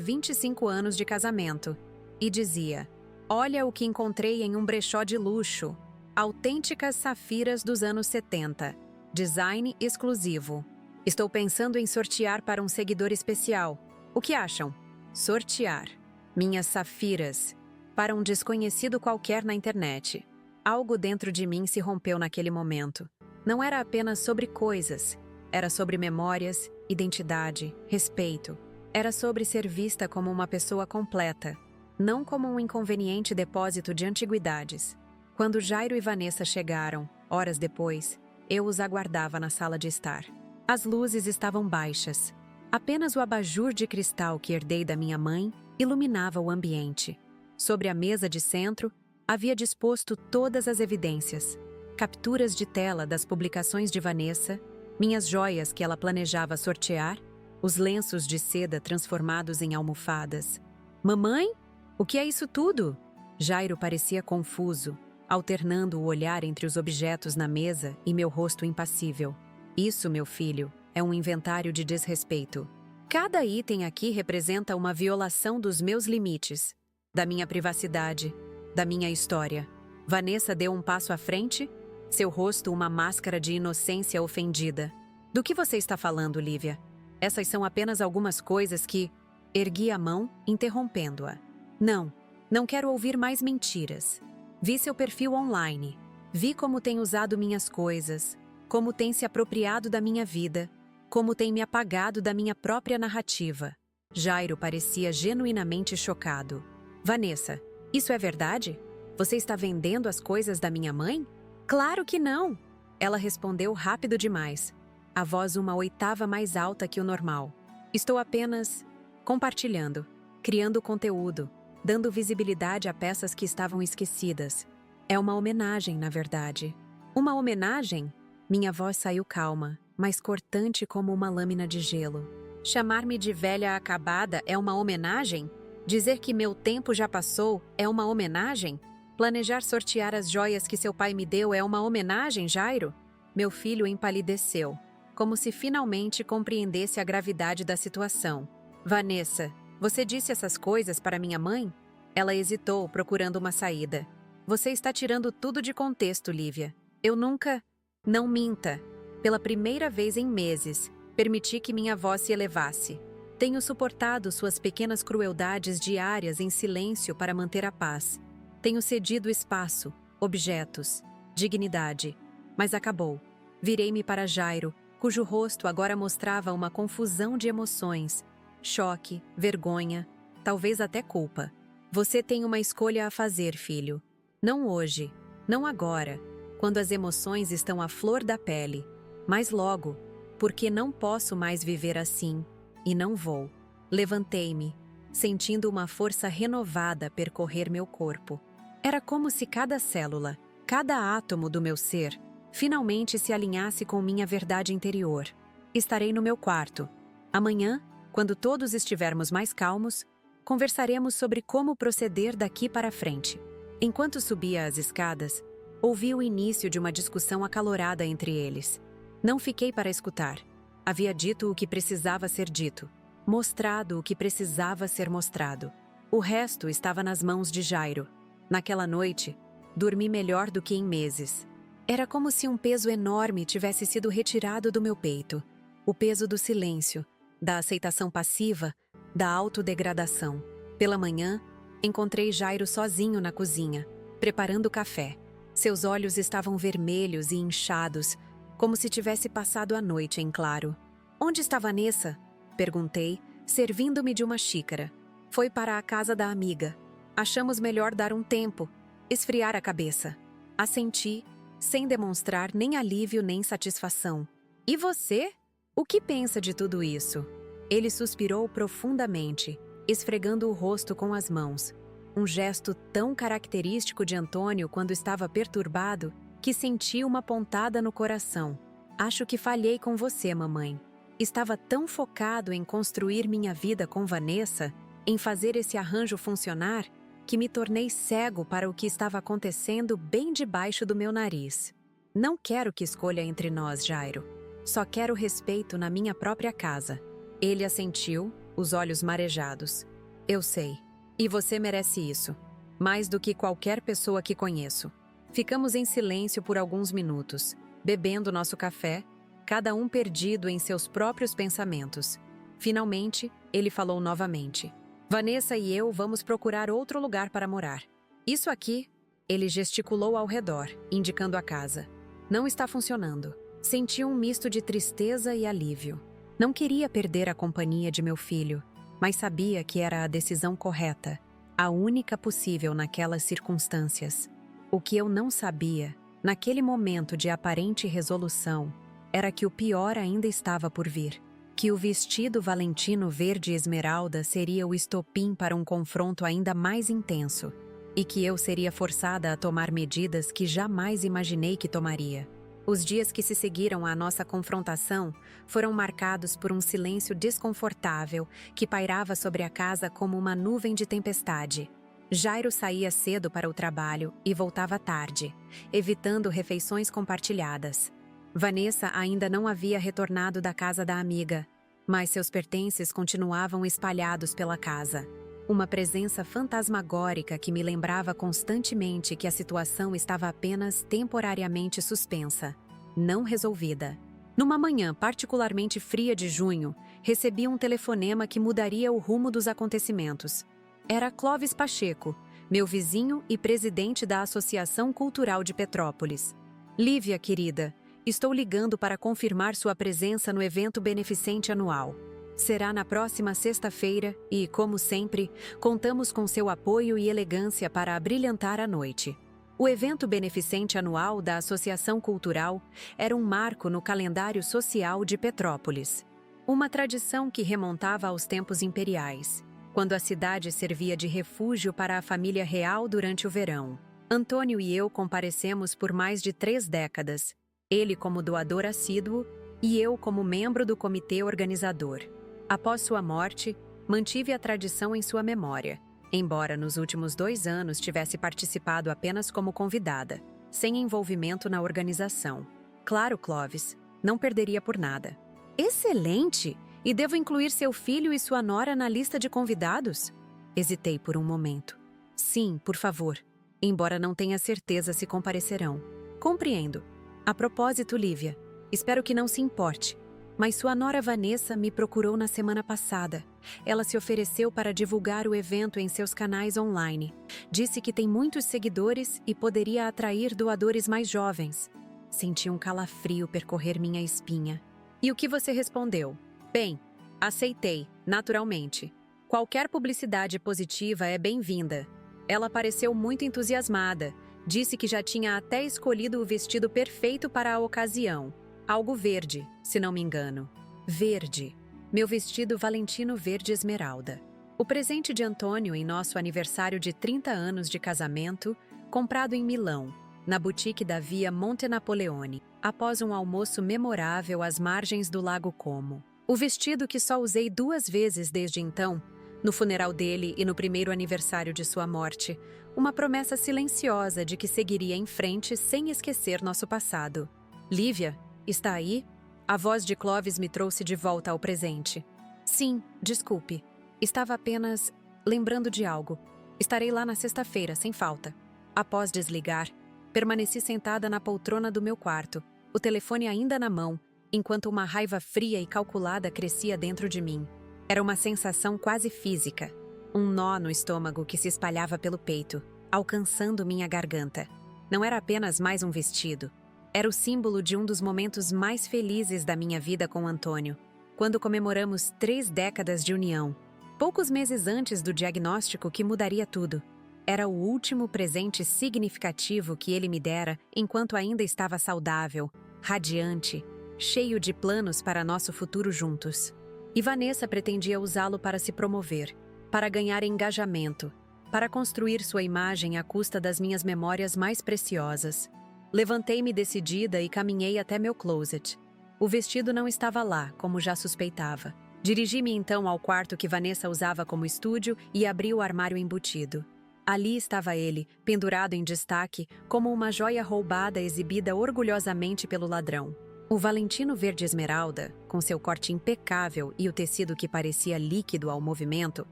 25 anos de casamento, e dizia: "Olha o que encontrei em um brechó de luxo, autênticas safiras dos anos 70, design exclusivo. Estou pensando em sortear para um seguidor especial. O que acham? Sortear minhas safiras para um desconhecido qualquer na internet." Algo dentro de mim se rompeu naquele momento. Não era apenas sobre coisas, era sobre memórias, identidade, respeito. Era sobre ser vista como uma pessoa completa, não como um inconveniente depósito de antiguidades. Quando Jairo e Vanessa chegaram, horas depois, eu os aguardava na sala de estar. As luzes estavam baixas. Apenas o abajur de cristal que herdei da minha mãe iluminava o ambiente. Sobre a mesa de centro, havia disposto todas as evidências. capturas de tela das publicações de Vanessa, minhas joias que ela planejava sortear, os lenços de seda transformados em almofadas. Mamãe? O que é isso tudo? Jairo parecia confuso, alternando o olhar entre os objetos na mesa e meu rosto impassível. Isso, meu filho, é um inventário de desrespeito. Cada item aqui representa uma violação dos meus limites, da minha privacidade, da minha história. Vanessa deu um passo à frente, seu rosto uma máscara de inocência ofendida. Do que você está falando, Lívia? Essas são apenas algumas coisas que... Ergui a mão, interrompendo-a. Não quero ouvir mais mentiras. Vi seu perfil online. Vi como tem usado minhas coisas, como tem se apropriado da minha vida, como tem me apagado da minha própria narrativa. Jairo parecia genuinamente chocado. Vanessa, isso é verdade? Você está vendendo as coisas da minha mãe? Claro que não! Ela respondeu rápido demais, a voz uma oitava mais alta que o normal. Estou apenas compartilhando, criando conteúdo, dando visibilidade a peças que estavam esquecidas. É uma homenagem, na verdade. Uma homenagem? Minha voz saiu calma, mas cortante como uma lâmina de gelo. Chamar-me de velha acabada é uma homenagem? Dizer que meu tempo já passou é uma homenagem? Planejar sortear as joias que seu pai me deu é uma homenagem, Jairo? Meu filho empalideceu, como se finalmente compreendesse a gravidade da situação. Vanessa, você disse essas coisas para minha mãe? Ela hesitou, procurando uma saída. Você está tirando tudo de contexto, Lívia. Eu nunca... Não minta. Pela primeira vez em meses, permiti que minha voz se elevasse. Tenho suportado suas pequenas crueldades diárias em silêncio para manter a paz. Tenho cedido espaço, objetos, dignidade. Mas acabou. Virei-me para Jairo, cujo rosto agora mostrava uma confusão de emoções. Choque, vergonha, talvez até culpa. Você tem uma escolha a fazer, filho. Não hoje, não agora, quando as emoções estão à flor da pele, mas logo, porque não posso mais viver assim, e não vou. Levantei-me, sentindo uma força renovada percorrer meu corpo. Era como se cada célula, cada átomo do meu ser, finalmente se alinhasse com minha verdade interior. Estarei no meu quarto. Amanhã, quando todos estivermos mais calmos, conversaremos sobre como proceder daqui para frente. Enquanto subia as escadas, ouvi o início de uma discussão acalorada entre eles. Não fiquei para escutar. Havia dito o que precisava ser dito, mostrado o que precisava ser mostrado. O resto estava nas mãos de Jairo. Naquela noite, dormi melhor do que em meses. Era como se um peso enorme tivesse sido retirado do meu peito. O peso do silêncio, da aceitação passiva, da autodegradação. Pela manhã, encontrei Jairo sozinho na cozinha, preparando café. Seus olhos estavam vermelhos e inchados, como se tivesse passado a noite em claro. Onde está Vanessa? Perguntei, servindo-me de uma xícara. Foi para a casa da amiga. Achamos melhor dar um tempo, esfriar a cabeça. Assenti, sem demonstrar nem alívio nem satisfação. E você? O que pensa de tudo isso? Ele suspirou profundamente, esfregando o rosto com as mãos. Um gesto tão característico de Antônio quando estava perturbado que senti uma pontada no coração. Acho que falhei com você, mamãe. Estava tão focado em construir minha vida com Vanessa, em fazer esse arranjo funcionar, que me tornei cego para o que estava acontecendo bem debaixo do meu nariz. Não quero que escolha entre nós, Jairo. Só quero respeito na minha própria casa. Ele assentiu, os olhos marejados. Eu sei. E você merece isso. Mais do que qualquer pessoa que conheço. Ficamos em silêncio por alguns minutos, bebendo nosso café, cada um perdido em seus próprios pensamentos. Finalmente, ele falou novamente. Vanessa e eu vamos procurar outro lugar para morar. Isso aqui, ele gesticulou ao redor, indicando a casa. Não está funcionando. Senti um misto de tristeza e alívio. Não queria perder a companhia de meu filho, mas sabia que era a decisão correta, a única possível naquelas circunstâncias. O que eu não sabia, naquele momento de aparente resolução, era que o pior ainda estava por vir. Que o vestido valentino verde esmeralda seria o estopim para um confronto ainda mais intenso. e que eu seria forçada a tomar medidas que jamais imaginei que tomaria. Os dias que se seguiram à nossa confrontação foram marcados por um silêncio desconfortável que pairava sobre a casa como uma nuvem de tempestade. Jairo saía cedo para o trabalho e voltava tarde, evitando refeições compartilhadas. Vanessa ainda não havia retornado da casa da amiga, mas seus pertences continuavam espalhados pela casa. Uma presença fantasmagórica que me lembrava constantemente que a situação estava apenas temporariamente suspensa, não resolvida. Numa manhã particularmente fria de junho, recebi um telefonema que mudaria o rumo dos acontecimentos. Era Clóvis Pacheco, meu vizinho e presidente da Associação Cultural de Petrópolis. Lívia, querida, estou ligando para confirmar sua presença no evento beneficente anual. Será na próxima sexta-feira e, como sempre, contamos com seu apoio e elegância para abrilhantar a noite. O evento beneficente anual da Associação Cultural era um marco no calendário social de Petrópolis. Uma tradição que remontava aos tempos imperiais, quando a cidade servia de refúgio para a família real durante o verão. Antônio e eu comparecemos por mais de 3 décadas, ele como doador assíduo e eu como membro do comitê organizador. Após sua morte, mantive a tradição em sua memória, embora nos últimos 2 anos tivesse participado apenas como convidada, sem envolvimento na organização. Claro, Clóvis, não perderia por nada. Excelente! E devo incluir seu filho e sua nora na lista de convidados? Hesitei por um momento. Sim, por favor, embora não tenha certeza se comparecerão. Compreendo. A propósito, Lívia, espero que não se importe, mas sua nora Vanessa me procurou na semana passada. Ela se ofereceu para divulgar o evento em seus canais online. Disse que tem muitos seguidores e poderia atrair doadores mais jovens. Senti um calafrio percorrer minha espinha. E o que você respondeu? Bem, aceitei, naturalmente. Qualquer publicidade positiva é bem-vinda. Ela pareceu muito entusiasmada. Disse que já tinha até escolhido o vestido perfeito para a ocasião. Algo verde, se não me engano. Verde. Meu vestido valentino verde esmeralda. O presente de Antônio em nosso aniversário de 30 anos de casamento, comprado em Milão, na boutique da Via Monte Napoleone, após um almoço memorável às margens do Lago Como. O vestido que só usei 2 vezes desde então, no funeral dele e no primeiro aniversário de sua morte, uma promessa silenciosa de que seguiria em frente sem esquecer nosso passado. Lívia, está aí? A voz de Clóvis me trouxe de volta ao presente. Sim, desculpe. Estava apenas lembrando de algo. Estarei lá na sexta-feira, sem falta. Após desligar, permaneci sentada na poltrona do meu quarto, o telefone ainda na mão, enquanto uma raiva fria e calculada crescia dentro de mim. Era uma sensação quase física, um nó no estômago que se espalhava pelo peito, alcançando minha garganta. Não era apenas mais um vestido. Era o símbolo de um dos momentos mais felizes da minha vida com Antônio, quando comemoramos 3 décadas de união. Poucos meses antes do diagnóstico que mudaria tudo. Era o último presente significativo que ele me dera enquanto ainda estava saudável, radiante, cheio de planos para nosso futuro juntos. E Vanessa pretendia usá-lo para se promover, para ganhar engajamento, para construir sua imagem à custa das minhas memórias mais preciosas. Levantei-me decidida e caminhei até meu closet. O vestido não estava lá, como já suspeitava. Dirigi-me então ao quarto que Vanessa usava como estúdio e abri o armário embutido. Ali estava ele, pendurado em destaque, como uma joia roubada exibida orgulhosamente pelo ladrão. O Valentino verde esmeralda, com seu corte impecável e o tecido que parecia líquido ao movimento,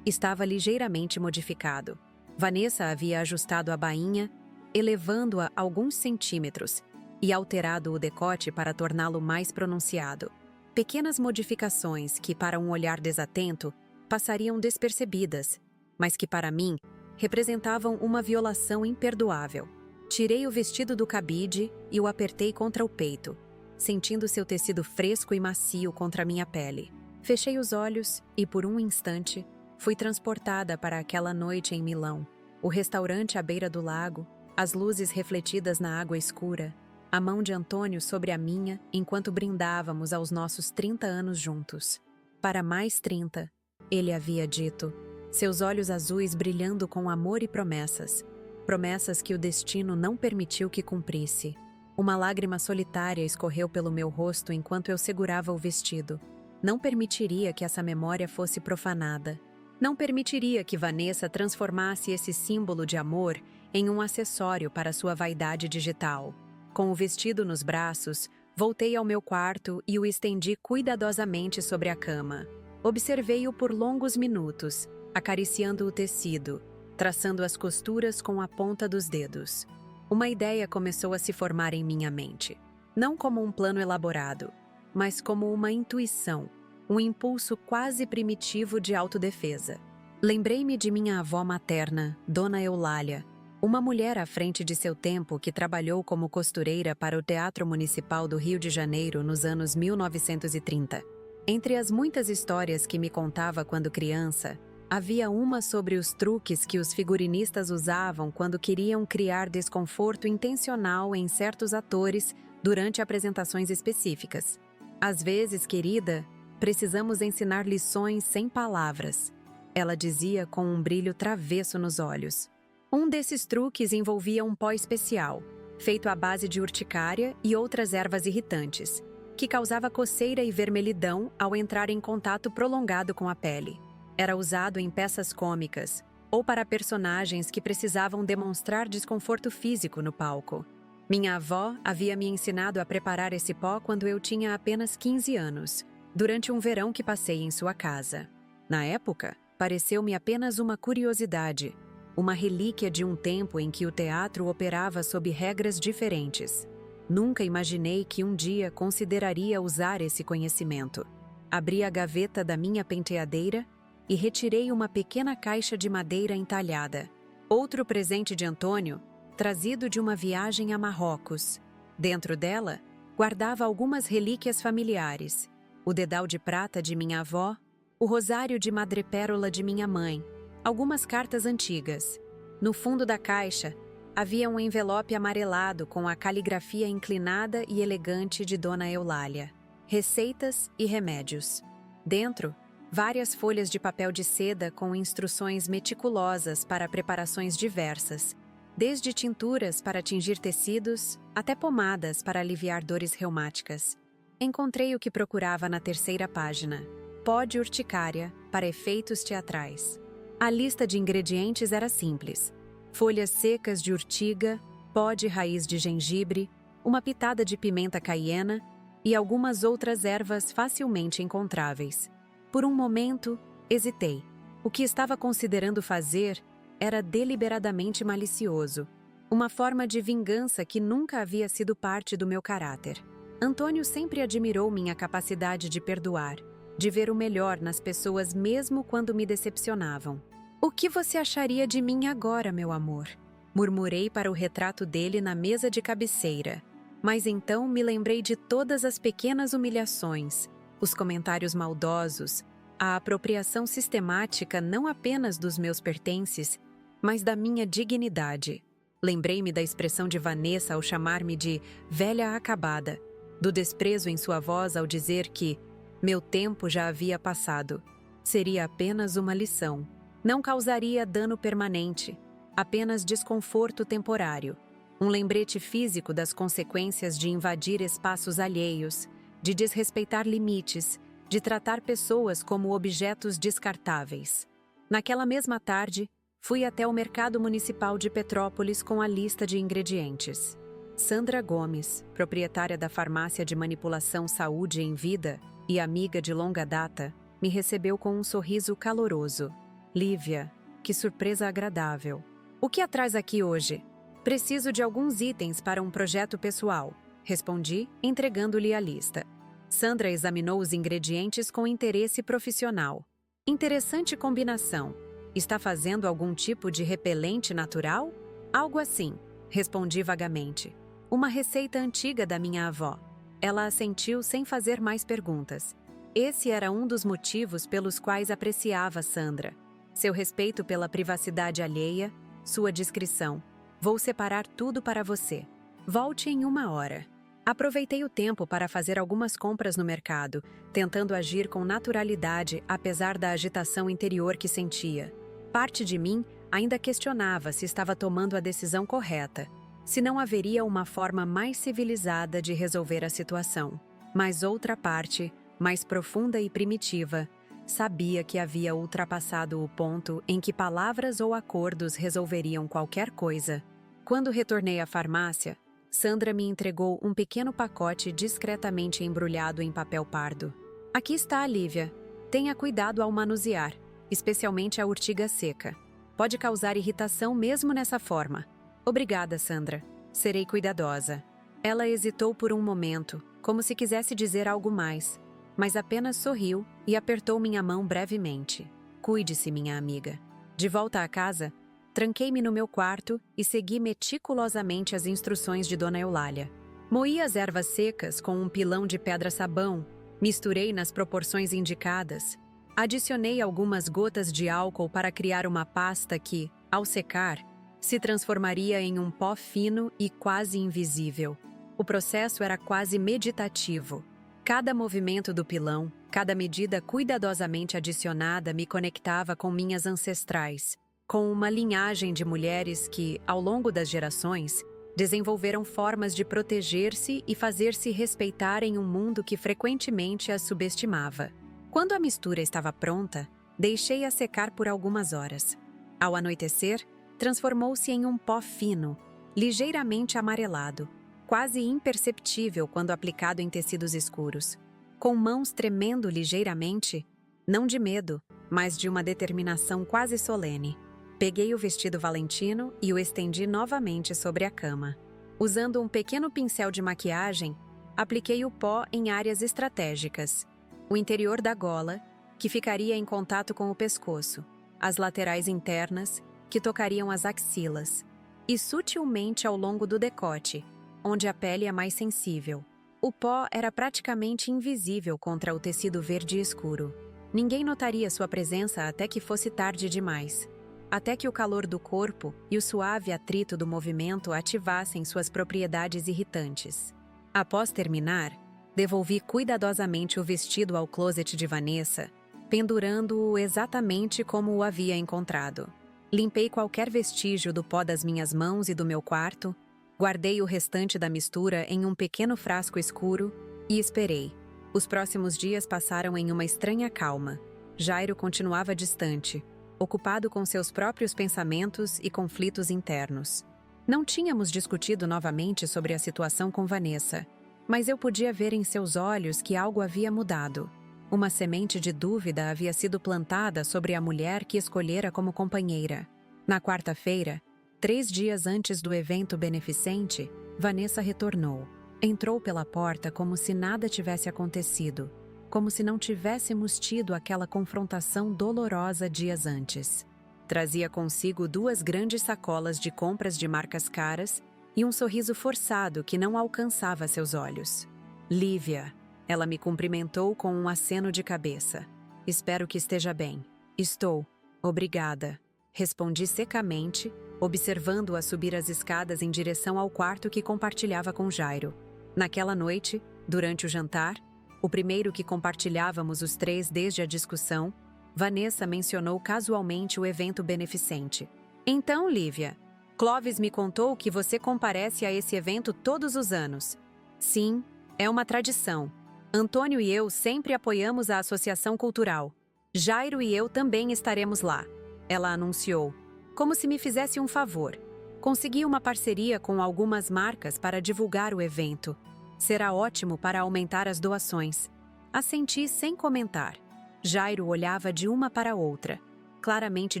estava ligeiramente modificado. Vanessa havia ajustado a bainha, elevando-a alguns centímetros, e alterado o decote para torná-lo mais pronunciado. Pequenas modificações que, para um olhar desatento, passariam despercebidas, mas que, para mim, representavam uma violação imperdoável. Tirei o vestido do cabide e o apertei contra o peito, sentindo seu tecido fresco e macio contra minha pele. Fechei os olhos e, por um instante, fui transportada para aquela noite em Milão. O restaurante à beira do lago, as luzes refletidas na água escura, a mão de Antônio sobre a minha enquanto brindávamos aos nossos 30 anos juntos. Para mais 30, ele havia dito, seus olhos azuis brilhando com amor e promessas. Promessas que o destino não permitiu que cumprisse. Uma lágrima solitária escorreu pelo meu rosto enquanto eu segurava o vestido. Não permitiria que essa memória fosse profanada. Não permitiria que Vanessa transformasse esse símbolo de amor em um acessório para sua vaidade digital. Com o vestido nos braços, voltei ao meu quarto e o estendi cuidadosamente sobre a cama. Observei-o por longos minutos, acariciando o tecido, traçando as costuras com a ponta dos dedos. Uma ideia começou a se formar em minha mente. Não como um plano elaborado, mas como uma intuição, um impulso quase primitivo de autodefesa. Lembrei-me de minha avó materna, Dona Eulália, uma mulher à frente de seu tempo que trabalhou como costureira para o Teatro Municipal do Rio de Janeiro nos anos 1930. Entre as muitas histórias que me contava quando criança, havia uma sobre os truques que os figurinistas usavam quando queriam criar desconforto intencional em certos atores durante apresentações específicas. Às vezes, querida, precisamos ensinar lições sem palavras, ela dizia com um brilho travesso nos olhos. Um desses truques envolvia um pó especial, feito à base de urticária e outras ervas irritantes, que causava coceira e vermelhidão ao entrar em contato prolongado com a pele. Era usado em peças cômicas ou para personagens que precisavam demonstrar desconforto físico no palco. Minha avó havia me ensinado a preparar esse pó quando eu tinha apenas 15 anos, durante um verão que passei em sua casa. Na época, pareceu-me apenas uma curiosidade, uma relíquia de um tempo em que o teatro operava sob regras diferentes. Nunca imaginei que um dia consideraria usar esse conhecimento. Abri a gaveta da minha penteadeira e retirei uma pequena caixa de madeira entalhada. Outro presente de Antônio, trazido de uma viagem a Marrocos. Dentro dela, guardava algumas relíquias familiares: o dedal de prata de minha avó, o rosário de madrepérola de minha mãe, algumas cartas antigas. No fundo da caixa, havia um envelope amarelado com a caligrafia inclinada e elegante de Dona Eulália. Receitas e remédios. Dentro, várias folhas de papel de seda com instruções meticulosas para preparações diversas, desde tinturas para tingir tecidos até pomadas para aliviar dores reumáticas. Encontrei o que procurava na terceira página: pó de urticária para efeitos teatrais. A lista de ingredientes era simples: folhas secas de urtiga, pó de raiz de gengibre, uma pitada de pimenta caiena e algumas outras ervas facilmente encontráveis. Por um momento, hesitei. O que estava considerando fazer era deliberadamente malicioso, uma forma de vingança que nunca havia sido parte do meu caráter. Antônio sempre admirou minha capacidade de perdoar, de ver o melhor nas pessoas mesmo quando me decepcionavam. "O que você acharia de mim agora, meu amor?" Murmurei para o retrato dele na mesa de cabeceira. Mas então me lembrei de todas as pequenas humilhações, os comentários maldosos, a apropriação sistemática não apenas dos meus pertences, mas da minha dignidade. Lembrei-me da expressão de Vanessa ao chamar-me de velha acabada, do desprezo em sua voz ao dizer que meu tempo já havia passado. Seria apenas uma lição. Não causaria dano permanente, apenas desconforto temporário. Um lembrete físico das consequências de invadir espaços alheios, de desrespeitar limites, de tratar pessoas como objetos descartáveis. Naquela mesma tarde, fui até o Mercado Municipal de Petrópolis com a lista de ingredientes. Sandra Gomes, proprietária da farmácia de manipulação Saúde em Vida e amiga de longa data, me recebeu com um sorriso caloroso. "Lívia, que surpresa agradável. O que a traz aqui hoje?" "Preciso de alguns itens para um projeto pessoal", respondi, entregando-lhe a lista. Sandra examinou os ingredientes com interesse profissional. "Interessante combinação. Está fazendo algum tipo de repelente natural?" "Algo assim", respondi vagamente. "Uma receita antiga da minha avó." Ela assentiu sem fazer mais perguntas. Esse era um dos motivos pelos quais apreciava Sandra. Seu respeito pela privacidade alheia, sua discrição. "Vou separar tudo para você. Volte em 1 hora." Aproveitei o tempo para fazer algumas compras no mercado, tentando agir com naturalidade apesar da agitação interior que sentia. Parte de mim ainda questionava se estava tomando a decisão correta, se não haveria uma forma mais civilizada de resolver a situação. Mas outra parte, mais profunda e primitiva, sabia que havia ultrapassado o ponto em que palavras ou acordos resolveriam qualquer coisa. Quando retornei à farmácia, Sandra me entregou um pequeno pacote discretamente embrulhado em papel pardo. Aqui está, Lívia. Tenha cuidado ao manusear, especialmente a urtiga seca. Pode causar irritação mesmo nessa forma. Obrigada, Sandra. Serei cuidadosa. Ela hesitou por um momento, como se quisesse dizer algo mais, mas apenas sorriu e apertou minha mão brevemente. Cuide-se, minha amiga. De volta à casa, tranquei-me no meu quarto e segui meticulosamente as instruções de Dona Eulália. Moí as ervas secas com um pilão de pedra-sabão, misturei nas proporções indicadas, adicionei algumas gotas de álcool para criar uma pasta que, ao secar, se transformaria em um pó fino e quase invisível. O processo era quase meditativo. Cada movimento do pilão, cada medida cuidadosamente adicionada me conectava com minhas ancestrais, com uma linhagem de mulheres que, ao longo das gerações, desenvolveram formas de proteger-se e fazer-se respeitar em um mundo que frequentemente as subestimava. Quando a mistura estava pronta, deixei-a secar por algumas horas. Ao anoitecer, transformou-se em um pó fino, ligeiramente amarelado, quase imperceptível quando aplicado em tecidos escuros. Com mãos tremendo ligeiramente, não de medo, mas de uma determinação quase solene, peguei o vestido valentino e o estendi novamente sobre a cama. Usando um pequeno pincel de maquiagem, apliquei o pó em áreas estratégicas. O interior da gola, que ficaria em contato com o pescoço, as laterais internas, que tocariam as axilas, e sutilmente ao longo do decote, onde a pele é mais sensível. O pó era praticamente invisível contra o tecido verde escuro. Ninguém notaria sua presença até que fosse tarde demais, até que o calor do corpo e o suave atrito do movimento ativassem suas propriedades irritantes. Após terminar, devolvi cuidadosamente o vestido ao closet de Vanessa, pendurando-o exatamente como o havia encontrado. Limpei qualquer vestígio do pó das minhas mãos e do meu quarto, guardei o restante da mistura em um pequeno frasco escuro e esperei. Os próximos dias passaram em uma estranha calma. Jairo continuava distante, ocupado com seus próprios pensamentos e conflitos internos. Não tínhamos discutido novamente sobre a situação com Vanessa, mas eu podia ver em seus olhos que algo havia mudado. Uma semente de dúvida havia sido plantada sobre a mulher que escolhera como companheira. Na quarta-feira, 3 dias antes do evento beneficente, Vanessa retornou. Entrou pela porta como se nada tivesse acontecido, como se não tivéssemos tido aquela confrontação dolorosa dias antes. Trazia consigo 2 grandes sacolas de compras de marcas caras e um sorriso forçado que não alcançava seus olhos. Lívia. Ela me cumprimentou com um aceno de cabeça. Espero que esteja bem. Estou. Obrigada. Respondi secamente, observando-a subir as escadas em direção ao quarto que compartilhava com Jairo. Naquela noite, durante o jantar, o primeiro que compartilhávamos os 3 desde a discussão, Vanessa mencionou casualmente o evento beneficente. Então, Lívia, Clovis me contou que você comparece a esse evento todos os anos. Sim, é uma tradição. Antônio e eu sempre apoiamos a associação cultural. Jairo e eu também estaremos lá, ela anunciou, como se me fizesse um favor. Consegui uma parceria com algumas marcas para divulgar o evento. Será ótimo para aumentar as doações. Assenti sem comentar. Jairo olhava de uma para outra, claramente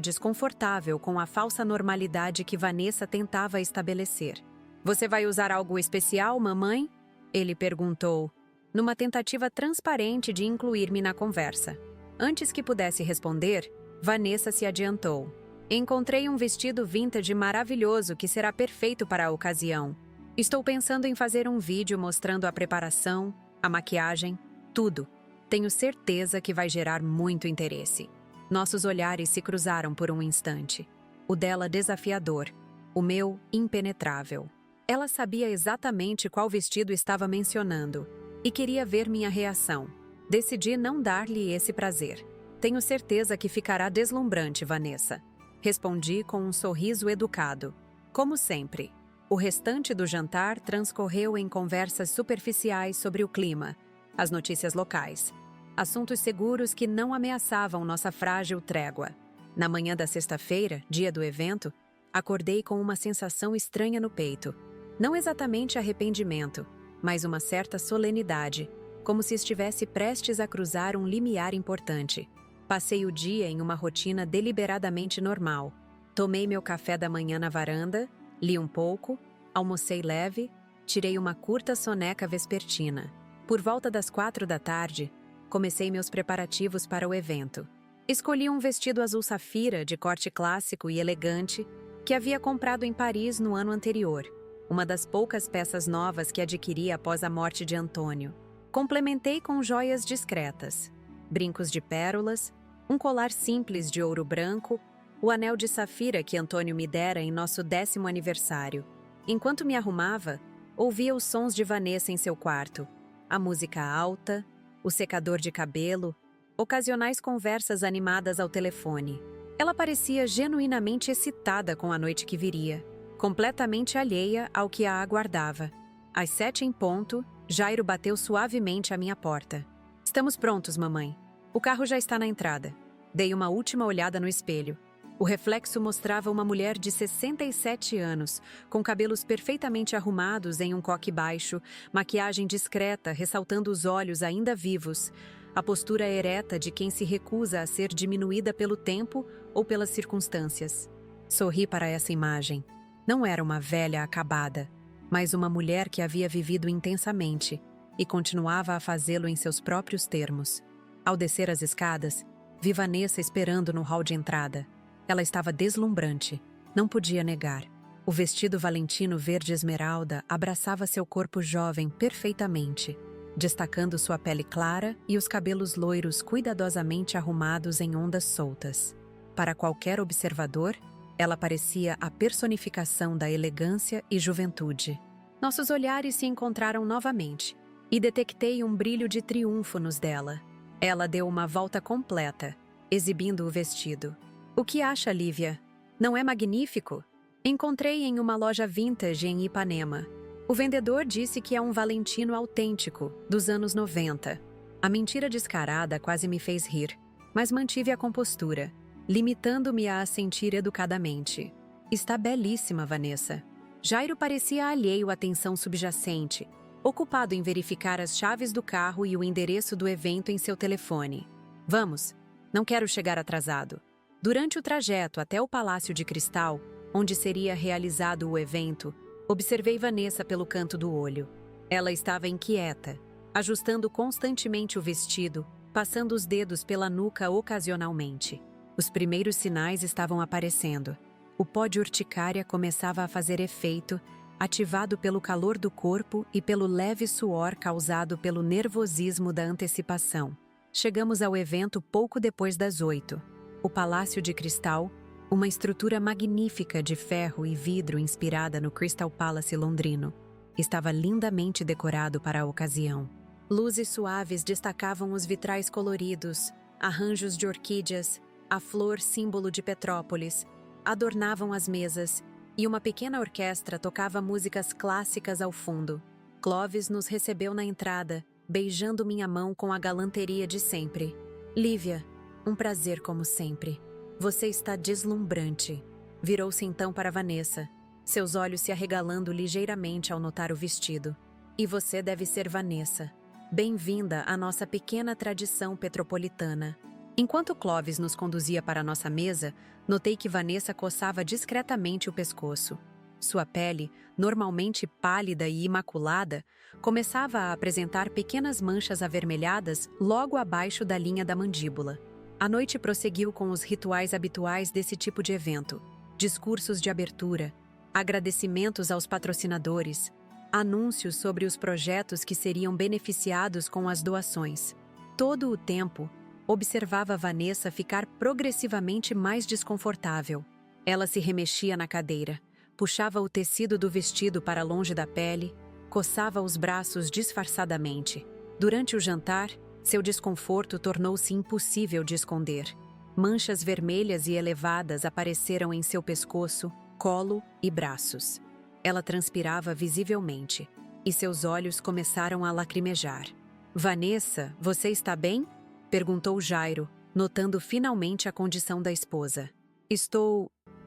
desconfortável com a falsa normalidade que Vanessa tentava estabelecer. Você vai usar algo especial, mamãe? Ele perguntou, numa tentativa transparente de incluir-me na conversa. Antes que pudesse responder, Vanessa se adiantou. Encontrei um vestido vintage maravilhoso que será perfeito para a ocasião. Estou pensando em fazer um vídeo mostrando a preparação, a maquiagem, tudo. Tenho certeza que vai gerar muito interesse. Nossos olhares se cruzaram por um instante. O dela desafiador, o meu impenetrável. Ela sabia exatamente qual vestido estava mencionando e queria ver minha reação. Decidi não dar-lhe esse prazer. Tenho certeza que ficará deslumbrante, Vanessa. Respondi com um sorriso educado. Como sempre. O restante do jantar transcorreu em conversas superficiais sobre o clima, as notícias locais, assuntos seguros que não ameaçavam nossa frágil trégua. Na manhã da sexta-feira, dia do evento, acordei com uma sensação estranha no peito. Não exatamente arrependimento, mas uma certa solenidade, como se estivesse prestes a cruzar um limiar importante. Passei o dia em uma rotina deliberadamente normal. Tomei meu café da manhã na varanda, li um pouco, almocei leve, tirei uma curta soneca vespertina. Por volta das 4 da tarde, comecei meus preparativos para o evento. Escolhi um vestido azul safira de corte clássico e elegante que havia comprado em Paris no ano anterior, uma das poucas peças novas que adquiri após a morte de Antônio. Complementei com joias discretas, brincos de pérolas, um colar simples de ouro branco, o anel de safira que Antônio me dera em nosso 10º aniversário. Enquanto me arrumava, ouvia os sons de Vanessa em seu quarto, a música alta, o secador de cabelo, ocasionais conversas animadas ao telefone. Ela parecia genuinamente excitada com a noite que viria, completamente alheia ao que a aguardava. Às 7 em ponto, Jairo bateu suavemente à minha porta. Estamos prontos, mamãe. O carro já está na entrada. Dei uma última olhada no espelho. O reflexo mostrava uma mulher de 67 anos, com cabelos perfeitamente arrumados em um coque baixo, maquiagem discreta ressaltando os olhos ainda vivos, a postura ereta de quem se recusa a ser diminuída pelo tempo ou pelas circunstâncias. Sorri para essa imagem. Não era uma velha acabada, mas uma mulher que havia vivido intensamente e continuava a fazê-lo em seus próprios termos. Ao descer as escadas, vi Vanessa esperando no hall de entrada. Ela estava deslumbrante, não podia negar. O vestido valentino verde esmeralda abraçava seu corpo jovem perfeitamente, destacando sua pele clara e os cabelos loiros cuidadosamente arrumados em ondas soltas. Para qualquer observador, ela parecia a personificação da elegância e juventude. Nossos olhares se encontraram novamente, e detectei um brilho de triunfo nos dela. Ela deu uma volta completa, exibindo o vestido. O que acha, Lívia? Não é magnífico? Encontrei em uma loja vintage em Ipanema. O vendedor disse que é um Valentino autêntico, dos anos 90. A mentira descarada quase me fez rir, mas mantive a compostura, limitando-me a assentir educadamente. Está belíssima, Vanessa. Jairo parecia alheio à tensão subjacente, ocupado em verificar as chaves do carro e o endereço do evento em seu telefone. Vamos, não quero chegar atrasado. Durante o trajeto até o Palácio de Cristal, onde seria realizado o evento, observei Vanessa pelo canto do olho. Ela estava inquieta, ajustando constantemente o vestido, passando os dedos pela nuca ocasionalmente. Os primeiros sinais estavam aparecendo. O pó de urticária começava a fazer efeito, ativado pelo calor do corpo e pelo leve suor causado pelo nervosismo da antecipação. Chegamos ao evento pouco depois das 8. O Palácio de Cristal, uma estrutura magnífica de ferro e vidro inspirada no Crystal Palace londrino, estava lindamente decorado para a ocasião. Luzes suaves destacavam os vitrais coloridos, arranjos de orquídeas, a flor símbolo de Petrópolis, adornavam as mesas, e uma pequena orquestra tocava músicas clássicas ao fundo. Clovis nos recebeu na entrada, beijando minha mão com a galanteria de sempre. Lívia, um prazer como sempre. Você está deslumbrante. Virou-se então para Vanessa, seus olhos se arregalando ligeiramente ao notar o vestido. E você deve ser Vanessa. Bem-vinda à nossa pequena tradição petropolitana. Enquanto Clovis nos conduzia para a nossa mesa, notei que Vanessa coçava discretamente o pescoço. Sua pele, normalmente pálida e imaculada, começava a apresentar pequenas manchas avermelhadas logo abaixo da linha da mandíbula. A noite prosseguiu com os rituais habituais desse tipo de evento: discursos de abertura, agradecimentos aos patrocinadores, anúncios sobre os projetos que seriam beneficiados com as doações. Todo o tempo, observava Vanessa ficar progressivamente mais desconfortável. Ela se remexia na cadeira, puxava o tecido do vestido para longe da pele, coçava os braços disfarçadamente. Durante o jantar, seu desconforto tornou-se impossível de esconder. Manchas vermelhas e elevadas apareceram em seu pescoço, colo e braços. Ela transpirava visivelmente, e seus olhos começaram a lacrimejar. "Vanessa, você está bem?" perguntou Jairo, notando finalmente a condição da esposa.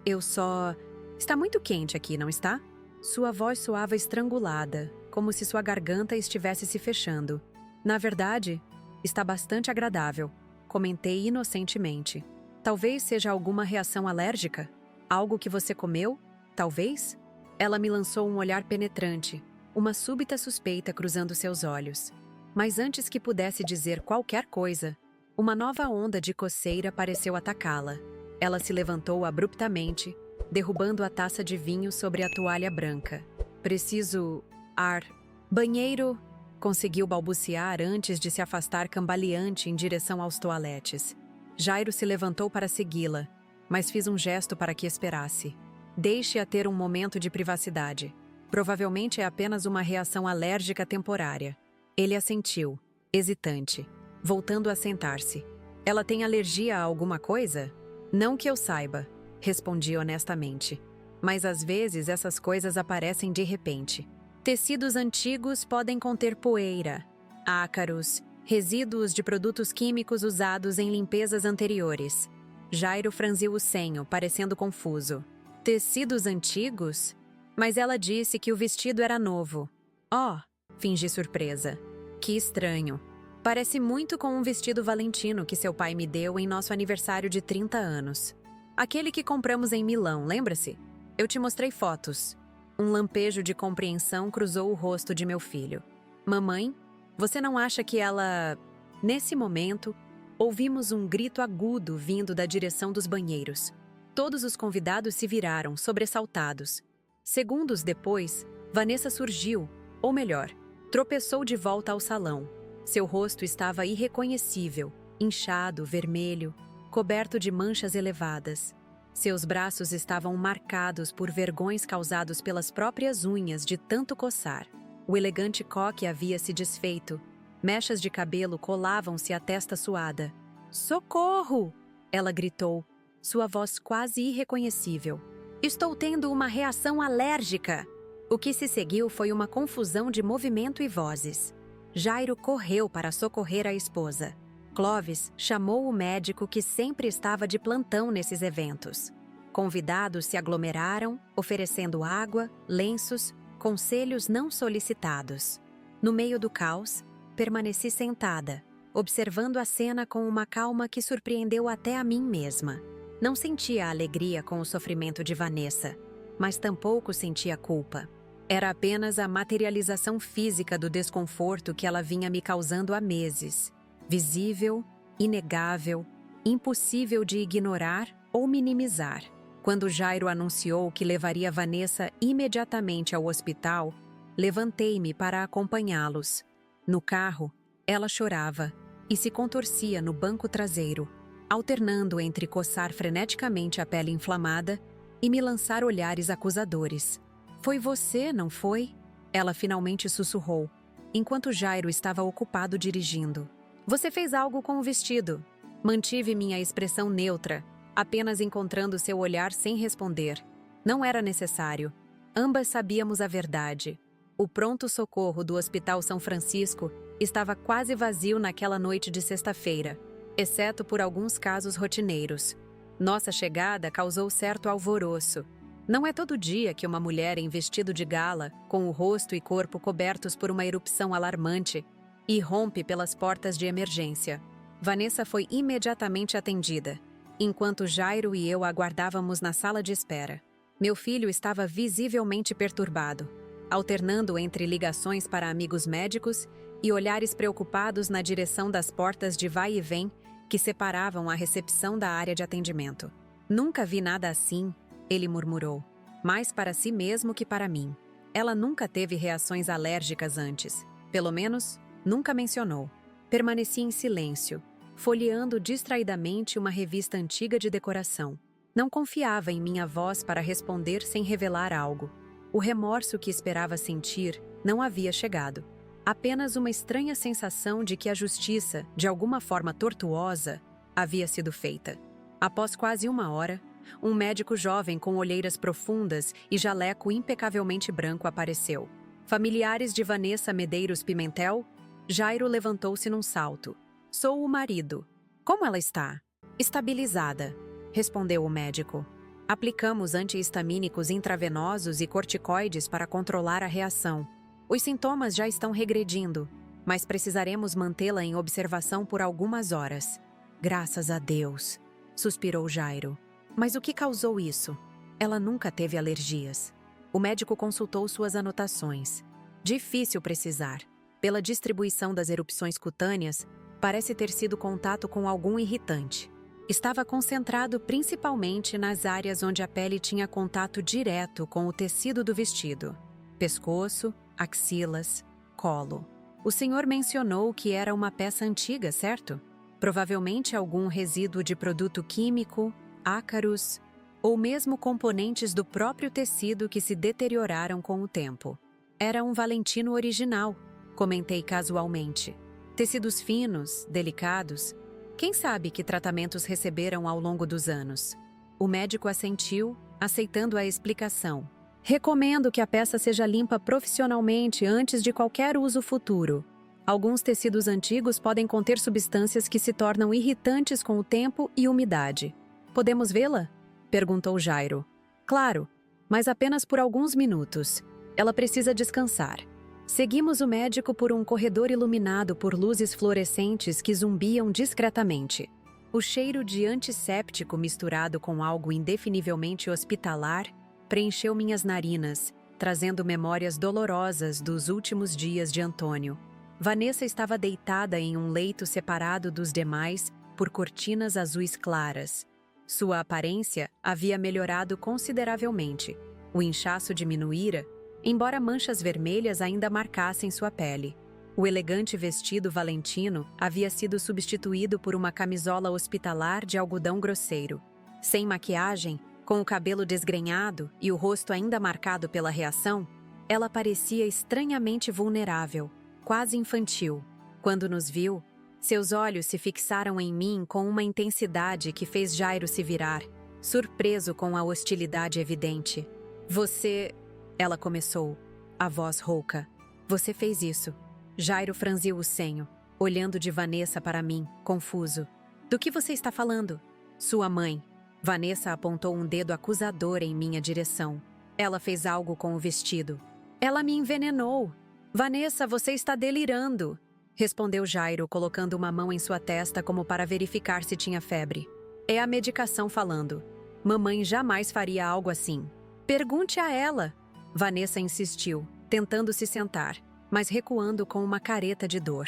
Eu só... Está muito quente aqui, não está?" Sua voz soava estrangulada, como se sua garganta estivesse se fechando. "Na verdade, está bastante agradável", comentei inocentemente. "Talvez seja alguma reação alérgica? Algo que você comeu? Talvez?" Ela me lançou um olhar penetrante, uma súbita suspeita cruzando seus olhos. Mas antes que pudesse dizer qualquer coisa, uma nova onda de coceira pareceu atacá-la. Ela se levantou abruptamente, derrubando a taça de vinho sobre a toalha branca. "Preciso... ar... banheiro..." conseguiu balbuciar antes de se afastar cambaleante em direção aos toaletes. Jairo se levantou para segui-la, mas fiz um gesto para que esperasse. "Deixe-a ter um momento de privacidade. Provavelmente é apenas uma reação alérgica temporária." Ele assentiu, hesitante, voltando a sentar-se. "Ela tem alergia a alguma coisa?" "Não que eu saiba", respondi honestamente. "Mas às vezes essas coisas aparecem de repente. Tecidos antigos podem conter poeira, ácaros, resíduos de produtos químicos usados em limpezas anteriores." Jairo franziu o senho, parecendo confuso. "Tecidos antigos? Mas ela disse que o vestido era novo." "Oh!" fingi surpresa. "Que estranho. Parece muito com um vestido valentino que seu pai me deu em nosso aniversário de 30 anos. Aquele que compramos em Milão, lembra-se? Eu te mostrei fotos." Um lampejo de compreensão cruzou o rosto de meu filho. "Mamãe, você não acha que ela..." Nesse momento, ouvimos um grito agudo vindo da direção dos banheiros. Todos os convidados se viraram, sobressaltados. Segundos depois, Vanessa surgiu, ou melhor, tropeçou de volta ao salão. Seu rosto estava irreconhecível, inchado, vermelho, coberto de manchas elevadas. Seus braços estavam marcados por vergões causados pelas próprias unhas de tanto coçar. O elegante coque havia se desfeito. Mechas de cabelo colavam-se à testa suada. "Socorro!" ela gritou, sua voz quase irreconhecível. "Estou tendo uma reação alérgica!" O que se seguiu foi uma confusão de movimento e vozes. Jairo correu para socorrer a esposa. Clovis chamou o médico que sempre estava de plantão nesses eventos. Convidados se aglomeraram, oferecendo água, lenços, conselhos não solicitados. No meio do caos, permaneci sentada, observando a cena com uma calma que surpreendeu até a mim mesma. Não sentia alegria com o sofrimento de Vanessa, mas tampouco sentia culpa. Era apenas a materialização física do desconforto que ela vinha me causando há meses. Visível, inegável, impossível de ignorar ou minimizar. Quando Jairo anunciou que levaria Vanessa imediatamente ao hospital, levantei-me para acompanhá-los. No carro, ela chorava e se contorcia no banco traseiro, alternando entre coçar freneticamente a pele inflamada e me lançar olhares acusadores. "Foi você, não foi?" Ela finalmente sussurrou, enquanto Jairo estava ocupado dirigindo. "Você fez algo com o vestido." Mantive minha expressão neutra, apenas encontrando seu olhar sem responder. Não era necessário. Ambas sabíamos a verdade. O pronto-socorro do Hospital São Francisco estava quase vazio naquela noite de sexta-feira, exceto por alguns casos rotineiros. Nossa chegada causou certo alvoroço. Não é todo dia que uma mulher em vestido de gala, com o rosto e corpo cobertos por uma erupção alarmante, irrompe pelas portas de emergência. Vanessa foi imediatamente atendida, enquanto Jairo e eu aguardávamos na sala de espera. Meu filho estava visivelmente perturbado, alternando entre ligações para amigos médicos e olhares preocupados na direção das portas de vai e vem que separavam a recepção da área de atendimento. "Nunca vi nada assim", ele murmurou, mais para si mesmo que para mim. Ela nunca teve reações alérgicas antes, pelo menos, nunca mencionou. Permaneci em silêncio, folheando distraidamente uma revista antiga de decoração. Não confiava em minha voz para responder sem revelar algo. O remorso que esperava sentir não havia chegado. Apenas uma estranha sensação de que a justiça, de alguma forma tortuosa, havia sido feita. Após quase 1 hora, um médico jovem com olheiras profundas e jaleco impecavelmente branco apareceu. Familiares de Vanessa Medeiros Pimentel? Jairo levantou-se num salto. Sou o marido. Como ela está? Estabilizada, respondeu o médico. Aplicamos antihistamínicos intravenosos e corticoides para controlar a reação. Os sintomas já estão regredindo, mas precisaremos mantê-la em observação por algumas horas. Graças a Deus, suspirou Jairo. Mas o que causou isso? Ela nunca teve alergias. O médico consultou suas anotações. Difícil precisar. Pela distribuição das erupções cutâneas, parece ter sido contato com algum irritante. Estava concentrado principalmente nas áreas onde a pele tinha contato direto com o tecido do vestido. Pescoço, axilas, colo. O senhor mencionou que era uma peça antiga, certo? Provavelmente algum resíduo de produto químico, ácaros, ou mesmo componentes do próprio tecido que se deterioraram com o tempo. Era um Valentino original, comentei casualmente. Tecidos finos, delicados. Quem sabe que tratamentos receberam ao longo dos anos? O médico assentiu, aceitando a explicação. Recomendo que a peça seja limpa profissionalmente antes de qualquer uso futuro. Alguns tecidos antigos podem conter substâncias que se tornam irritantes com o tempo e umidade. Podemos vê-la? Perguntou Jairo. Claro, mas apenas por alguns minutos. Ela precisa descansar. Seguimos o médico por um corredor iluminado por luzes fluorescentes que zumbiam discretamente. O cheiro de antisséptico misturado com algo indefinivelmente hospitalar preencheu minhas narinas, trazendo memórias dolorosas dos últimos dias de Antônio. Vanessa estava deitada em um leito separado dos demais por cortinas azuis claras. Sua aparência havia melhorado consideravelmente. O inchaço diminuíra, embora manchas vermelhas ainda marcassem sua pele. O elegante vestido valentino havia sido substituído por uma camisola hospitalar de algodão grosseiro. Sem maquiagem, com o cabelo desgrenhado e o rosto ainda marcado pela reação, ela parecia estranhamente vulnerável, quase infantil. Quando nos viu, seus olhos se fixaram em mim com uma intensidade que fez Jairo se virar, surpreso com a hostilidade evidente. Você... Ela começou, a voz rouca. Você fez isso. Jairo franziu o senho, olhando de Vanessa para mim, confuso. Do que você está falando? Sua mãe. Vanessa apontou um dedo acusador em minha direção. Ela fez algo com o vestido. Ela me envenenou. Vanessa, você está delirando, respondeu Jairo, colocando uma mão em sua testa como para verificar se tinha febre. É a medicação falando. Mamãe jamais faria algo assim. Pergunte a ela. Vanessa insistiu, tentando se sentar, mas recuando com uma careta de dor.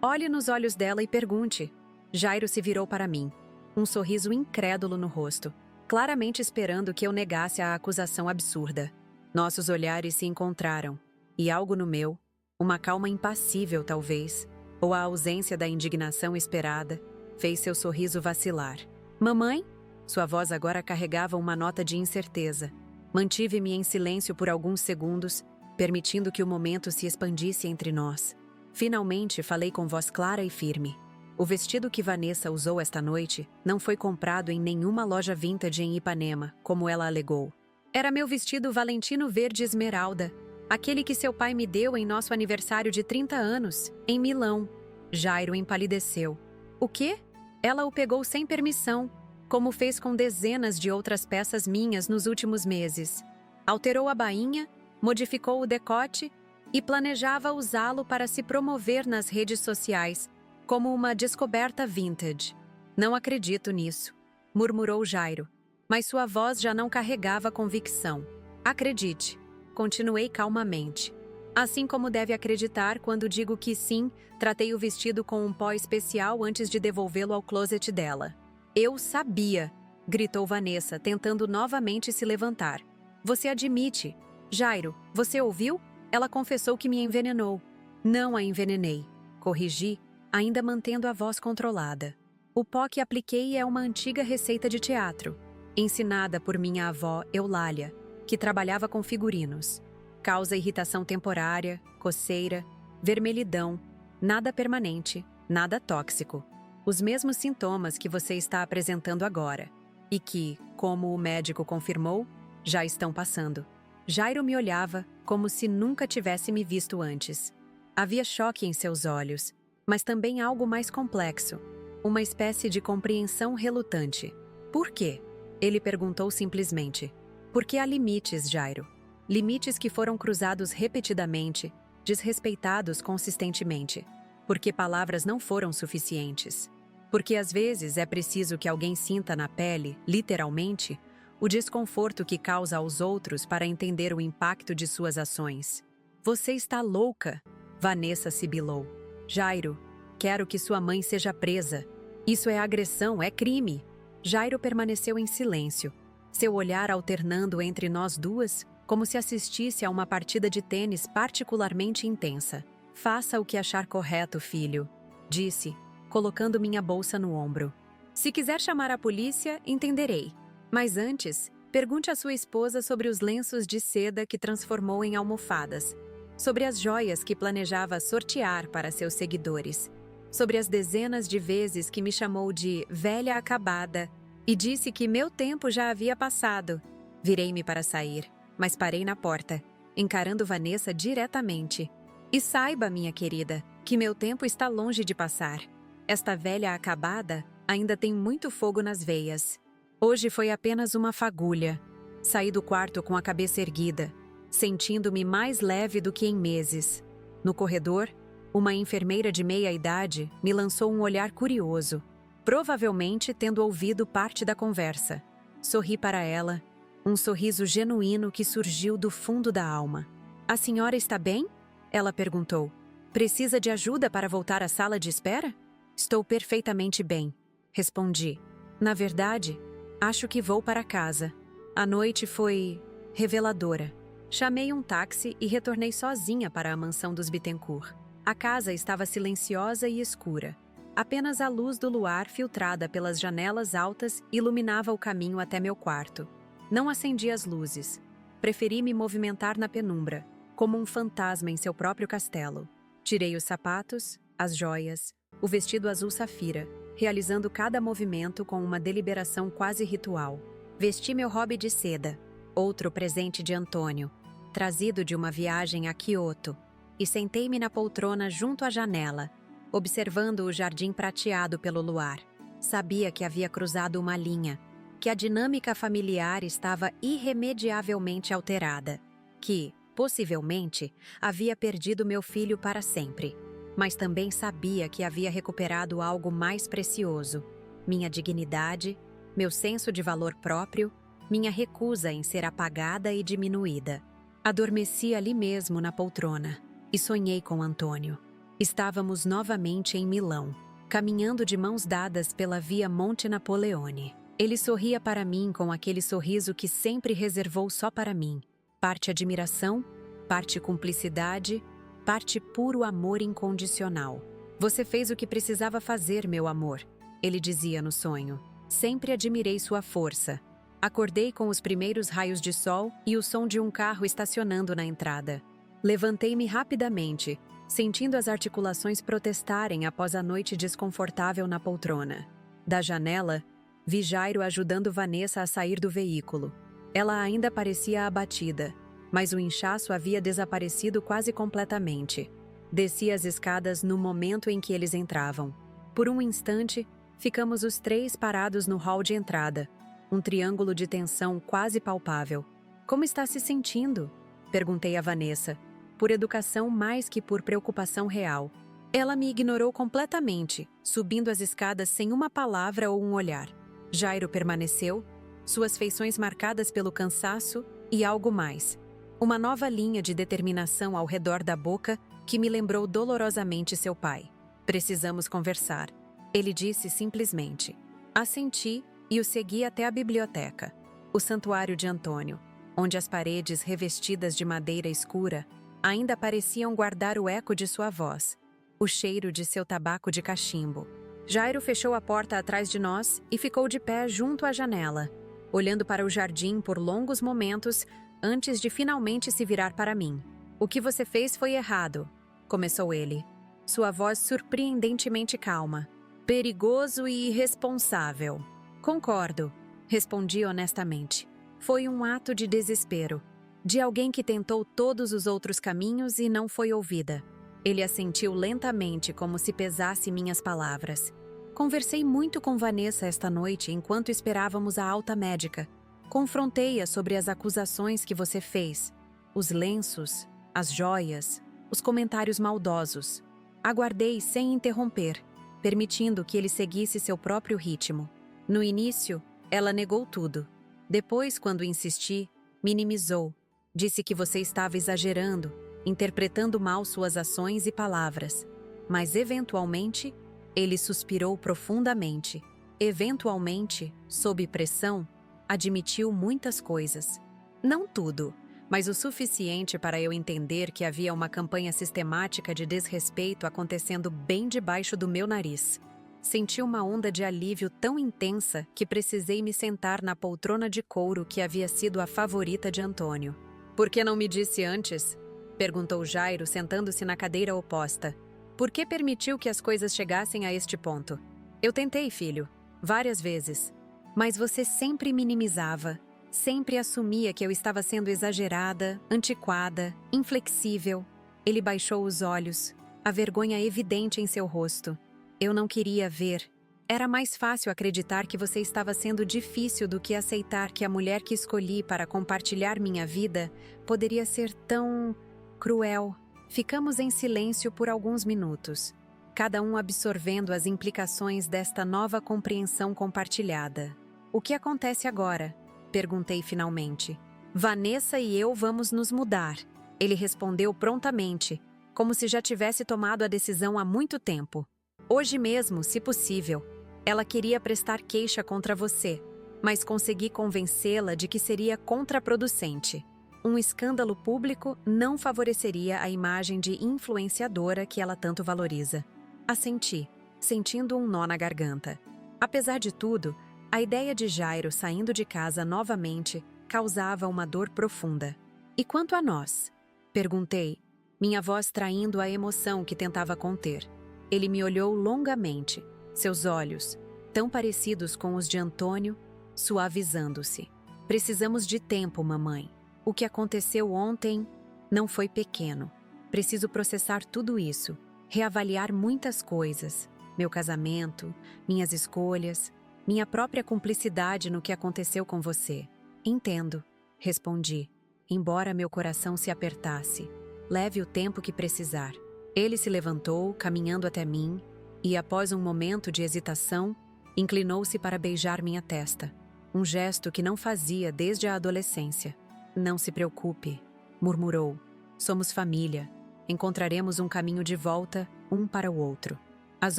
Olhe nos olhos dela e pergunte. Jairo se virou para mim, um sorriso incrédulo no rosto, claramente esperando que eu negasse a acusação absurda. Nossos olhares se encontraram, e algo no meu, uma calma impassível talvez, ou a ausência da indignação esperada, fez seu sorriso vacilar. Mamãe? Sua voz agora carregava uma nota de incerteza. Mantive-me em silêncio por alguns segundos, permitindo que o momento se expandisse entre nós. Finalmente falei com voz clara e firme. O vestido que Vanessa usou esta noite não foi comprado em nenhuma loja vintage em Ipanema, como ela alegou. Era meu vestido Valentino verde esmeralda, aquele que seu pai me deu em nosso aniversário de 30 anos, em Milão. Jairo empalideceu. O quê? Ela o pegou sem permissão, como fez com dezenas de outras peças minhas nos últimos meses. Alterou a bainha, modificou o decote e planejava usá-lo para se promover nas redes sociais, como uma descoberta vintage. Não acredito nisso, murmurou Jairo, mas sua voz já não carregava convicção. Acredite, continuei calmamente. Assim como deve acreditar quando digo que sim, tratei o vestido com um pó especial antes de devolvê-lo ao closet dela. Eu sabia, gritou Vanessa, tentando novamente se levantar. Você admite. Jairo, você ouviu? Ela confessou que me envenenou. Não a envenenei, corrigi, ainda mantendo a voz controlada. O pó que apliquei é uma antiga receita de teatro, ensinada por minha avó Eulália, que trabalhava com figurinos. Causa irritação temporária, coceira, vermelhidão, nada permanente, nada tóxico. Os mesmos sintomas que você está apresentando agora. E que, como o médico confirmou, já estão passando. Jairo me olhava como se nunca tivesse me visto antes. Havia choque em seus olhos, mas também algo mais complexo. Uma espécie de compreensão relutante. Por quê? Ele perguntou simplesmente. Porque há limites, Jairo. Limites que foram cruzados repetidamente, desrespeitados consistentemente. Porque palavras não foram suficientes. Porque às vezes é preciso que alguém sinta na pele, literalmente, o desconforto que causa aos outros para entender o impacto de suas ações. Você está louca, Vanessa sibilou. Jairo, quero que sua mãe seja presa. Isso é agressão, é crime. Jairo permaneceu em silêncio, seu olhar alternando entre nós duas, como se assistisse a uma partida de tênis particularmente intensa. Faça o que achar correto, filho, disse, colocando minha bolsa no ombro. Se quiser chamar a polícia, entenderei. Mas antes, pergunte à sua esposa sobre os lenços de seda que transformou em almofadas, sobre as joias que planejava sortear para seus seguidores, sobre as dezenas de vezes que me chamou de velha acabada e disse que meu tempo já havia passado. Virei-me para sair, mas parei na porta, encarando Vanessa diretamente. E saiba, minha querida, que meu tempo está longe de passar. Esta velha acabada ainda tem muito fogo nas veias. Hoje foi apenas uma fagulha. Saí do quarto com a cabeça erguida, sentindo-me mais leve do que em meses. No corredor, uma enfermeira de meia-idade me lançou um olhar curioso, provavelmente tendo ouvido parte da conversa. Sorri para ela, um sorriso genuíno que surgiu do fundo da alma. A senhora está bem? Ela perguntou. Precisa de ajuda para voltar à sala de espera? Estou perfeitamente bem, respondi. Na verdade, acho que vou para casa. A noite foi reveladora. Chamei um táxi e retornei sozinha para a mansão dos Bittencourt. A casa estava silenciosa e escura. Apenas a luz do luar filtrada pelas janelas altas iluminava o caminho até meu quarto. Não acendi as luzes. Preferi me movimentar na penumbra, como um fantasma em seu próprio castelo. Tirei os sapatos, as joias, o vestido azul safira, realizando cada movimento com uma deliberação quase ritual. Vesti meu hobby de seda, outro presente de Antônio, trazido de uma viagem a Kyoto, e sentei-me na poltrona junto à janela, observando o jardim prateado pelo luar. Sabia que havia cruzado uma linha, que a dinâmica familiar estava irremediavelmente alterada, que, possivelmente, havia perdido meu filho para sempre. Mas também sabia que havia recuperado algo mais precioso: minha dignidade, meu senso de valor próprio, minha recusa em ser apagada e diminuída. Adormeci ali mesmo na poltrona e sonhei com Antônio. Estávamos novamente em Milão, caminhando de mãos dadas pela Via Monte Napoleone. Ele sorria para mim com aquele sorriso que sempre reservou só para mim. Parte admiração, parte cumplicidade, parte puro amor incondicional. Você fez o que precisava fazer, meu amor, ele dizia no sonho. Sempre admirei sua força. Acordei com os primeiros raios de sol e o som de um carro estacionando na entrada. Levantei-me rapidamente, sentindo as articulações protestarem após a noite desconfortável na poltrona. Da janela, vi Jairo ajudando Vanessa a sair do veículo. Ela ainda parecia abatida, mas o inchaço havia desaparecido quase completamente. Desci as escadas no momento em que eles entravam. Por um instante, ficamos os três parados no hall de entrada, um triângulo de tensão quase palpável. Como está se sentindo? Perguntei a Vanessa, por educação mais que por preocupação real. Ela me ignorou completamente, subindo as escadas sem uma palavra ou um olhar. Jairo permaneceu, suas feições marcadas pelo cansaço e algo mais. Uma nova linha de determinação ao redor da boca que me lembrou dolorosamente seu pai. Precisamos conversar. Ele disse simplesmente. Assenti e o segui até a biblioteca, o santuário de Antônio, onde as paredes revestidas de madeira escura ainda pareciam guardar o eco de sua voz, o cheiro de seu tabaco de cachimbo. Jairo fechou a porta atrás de nós e ficou de pé junto à janela, olhando para o jardim por longos momentos antes de finalmente se virar para mim. O que você fez foi errado, começou ele, sua voz surpreendentemente calma. Perigoso e irresponsável. Concordo, respondi honestamente. Foi um ato de desespero, de alguém que tentou todos os outros caminhos e não foi ouvida. Ele assentiu lentamente, como se pesasse minhas palavras. Conversei muito com Vanessa esta noite enquanto esperávamos a alta médica. Confrontei-a sobre as acusações que você fez, os lenços, as joias, os comentários maldosos. Aguardei sem interromper, permitindo que ele seguisse seu próprio ritmo. No início, ela negou tudo. Depois, quando insisti, minimizou. Disse que você estava exagerando, interpretando mal suas ações e palavras. Mas, eventualmente, ele suspirou profundamente. Eventualmente, sob pressão, admitiu muitas coisas. Não tudo, mas o suficiente para eu entender que havia uma campanha sistemática de desrespeito acontecendo bem debaixo do meu nariz. Senti uma onda de alívio tão intensa que precisei me sentar na poltrona de couro que havia sido a favorita de Antônio. "Por que não me disse antes?" perguntou Jairo, sentando-se na cadeira oposta. "Por que permitiu que as coisas chegassem a este ponto?" "Eu tentei, filho, várias vezes. Mas você sempre minimizava, sempre assumia que eu estava sendo exagerada, antiquada, inflexível." Ele baixou os olhos, a vergonha evidente em seu rosto. "Eu não queria ver. Era mais fácil acreditar que você estava sendo difícil do que aceitar que a mulher que escolhi para compartilhar minha vida poderia ser tão cruel." Ficamos em silêncio por alguns minutos, cada um absorvendo as implicações desta nova compreensão compartilhada. "O que acontece agora?" perguntei finalmente. "Vanessa e eu vamos nos mudar." Ele respondeu prontamente, como se já tivesse tomado a decisão há muito tempo. "Hoje mesmo, se possível." Ela queria prestar queixa contra você, mas consegui convencê-la de que seria contraproducente. Um escândalo público não favoreceria a imagem de influenciadora que ela tanto valoriza. Assenti, sentindo um nó na garganta. Apesar de tudo, a ideia de Jairo saindo de casa novamente causava uma dor profunda. "E quanto a nós?" perguntei, minha voz traindo a emoção que tentava conter. Ele me olhou longamente, seus olhos, tão parecidos com os de Antônio, suavizando-se. "Precisamos de tempo, mamãe. O que aconteceu ontem não foi pequeno. Preciso processar tudo isso, reavaliar muitas coisas. Meu casamento, minhas escolhas, minha própria cumplicidade no que aconteceu com você." "Entendo", respondi, embora meu coração se apertasse. "Leve o tempo que precisar." Ele se levantou, caminhando até mim, e após um momento de hesitação, inclinou-se para beijar minha testa. Um gesto que não fazia desde a adolescência. "Não se preocupe", murmurou. "Somos família. Encontraremos um caminho de volta, um para o outro." As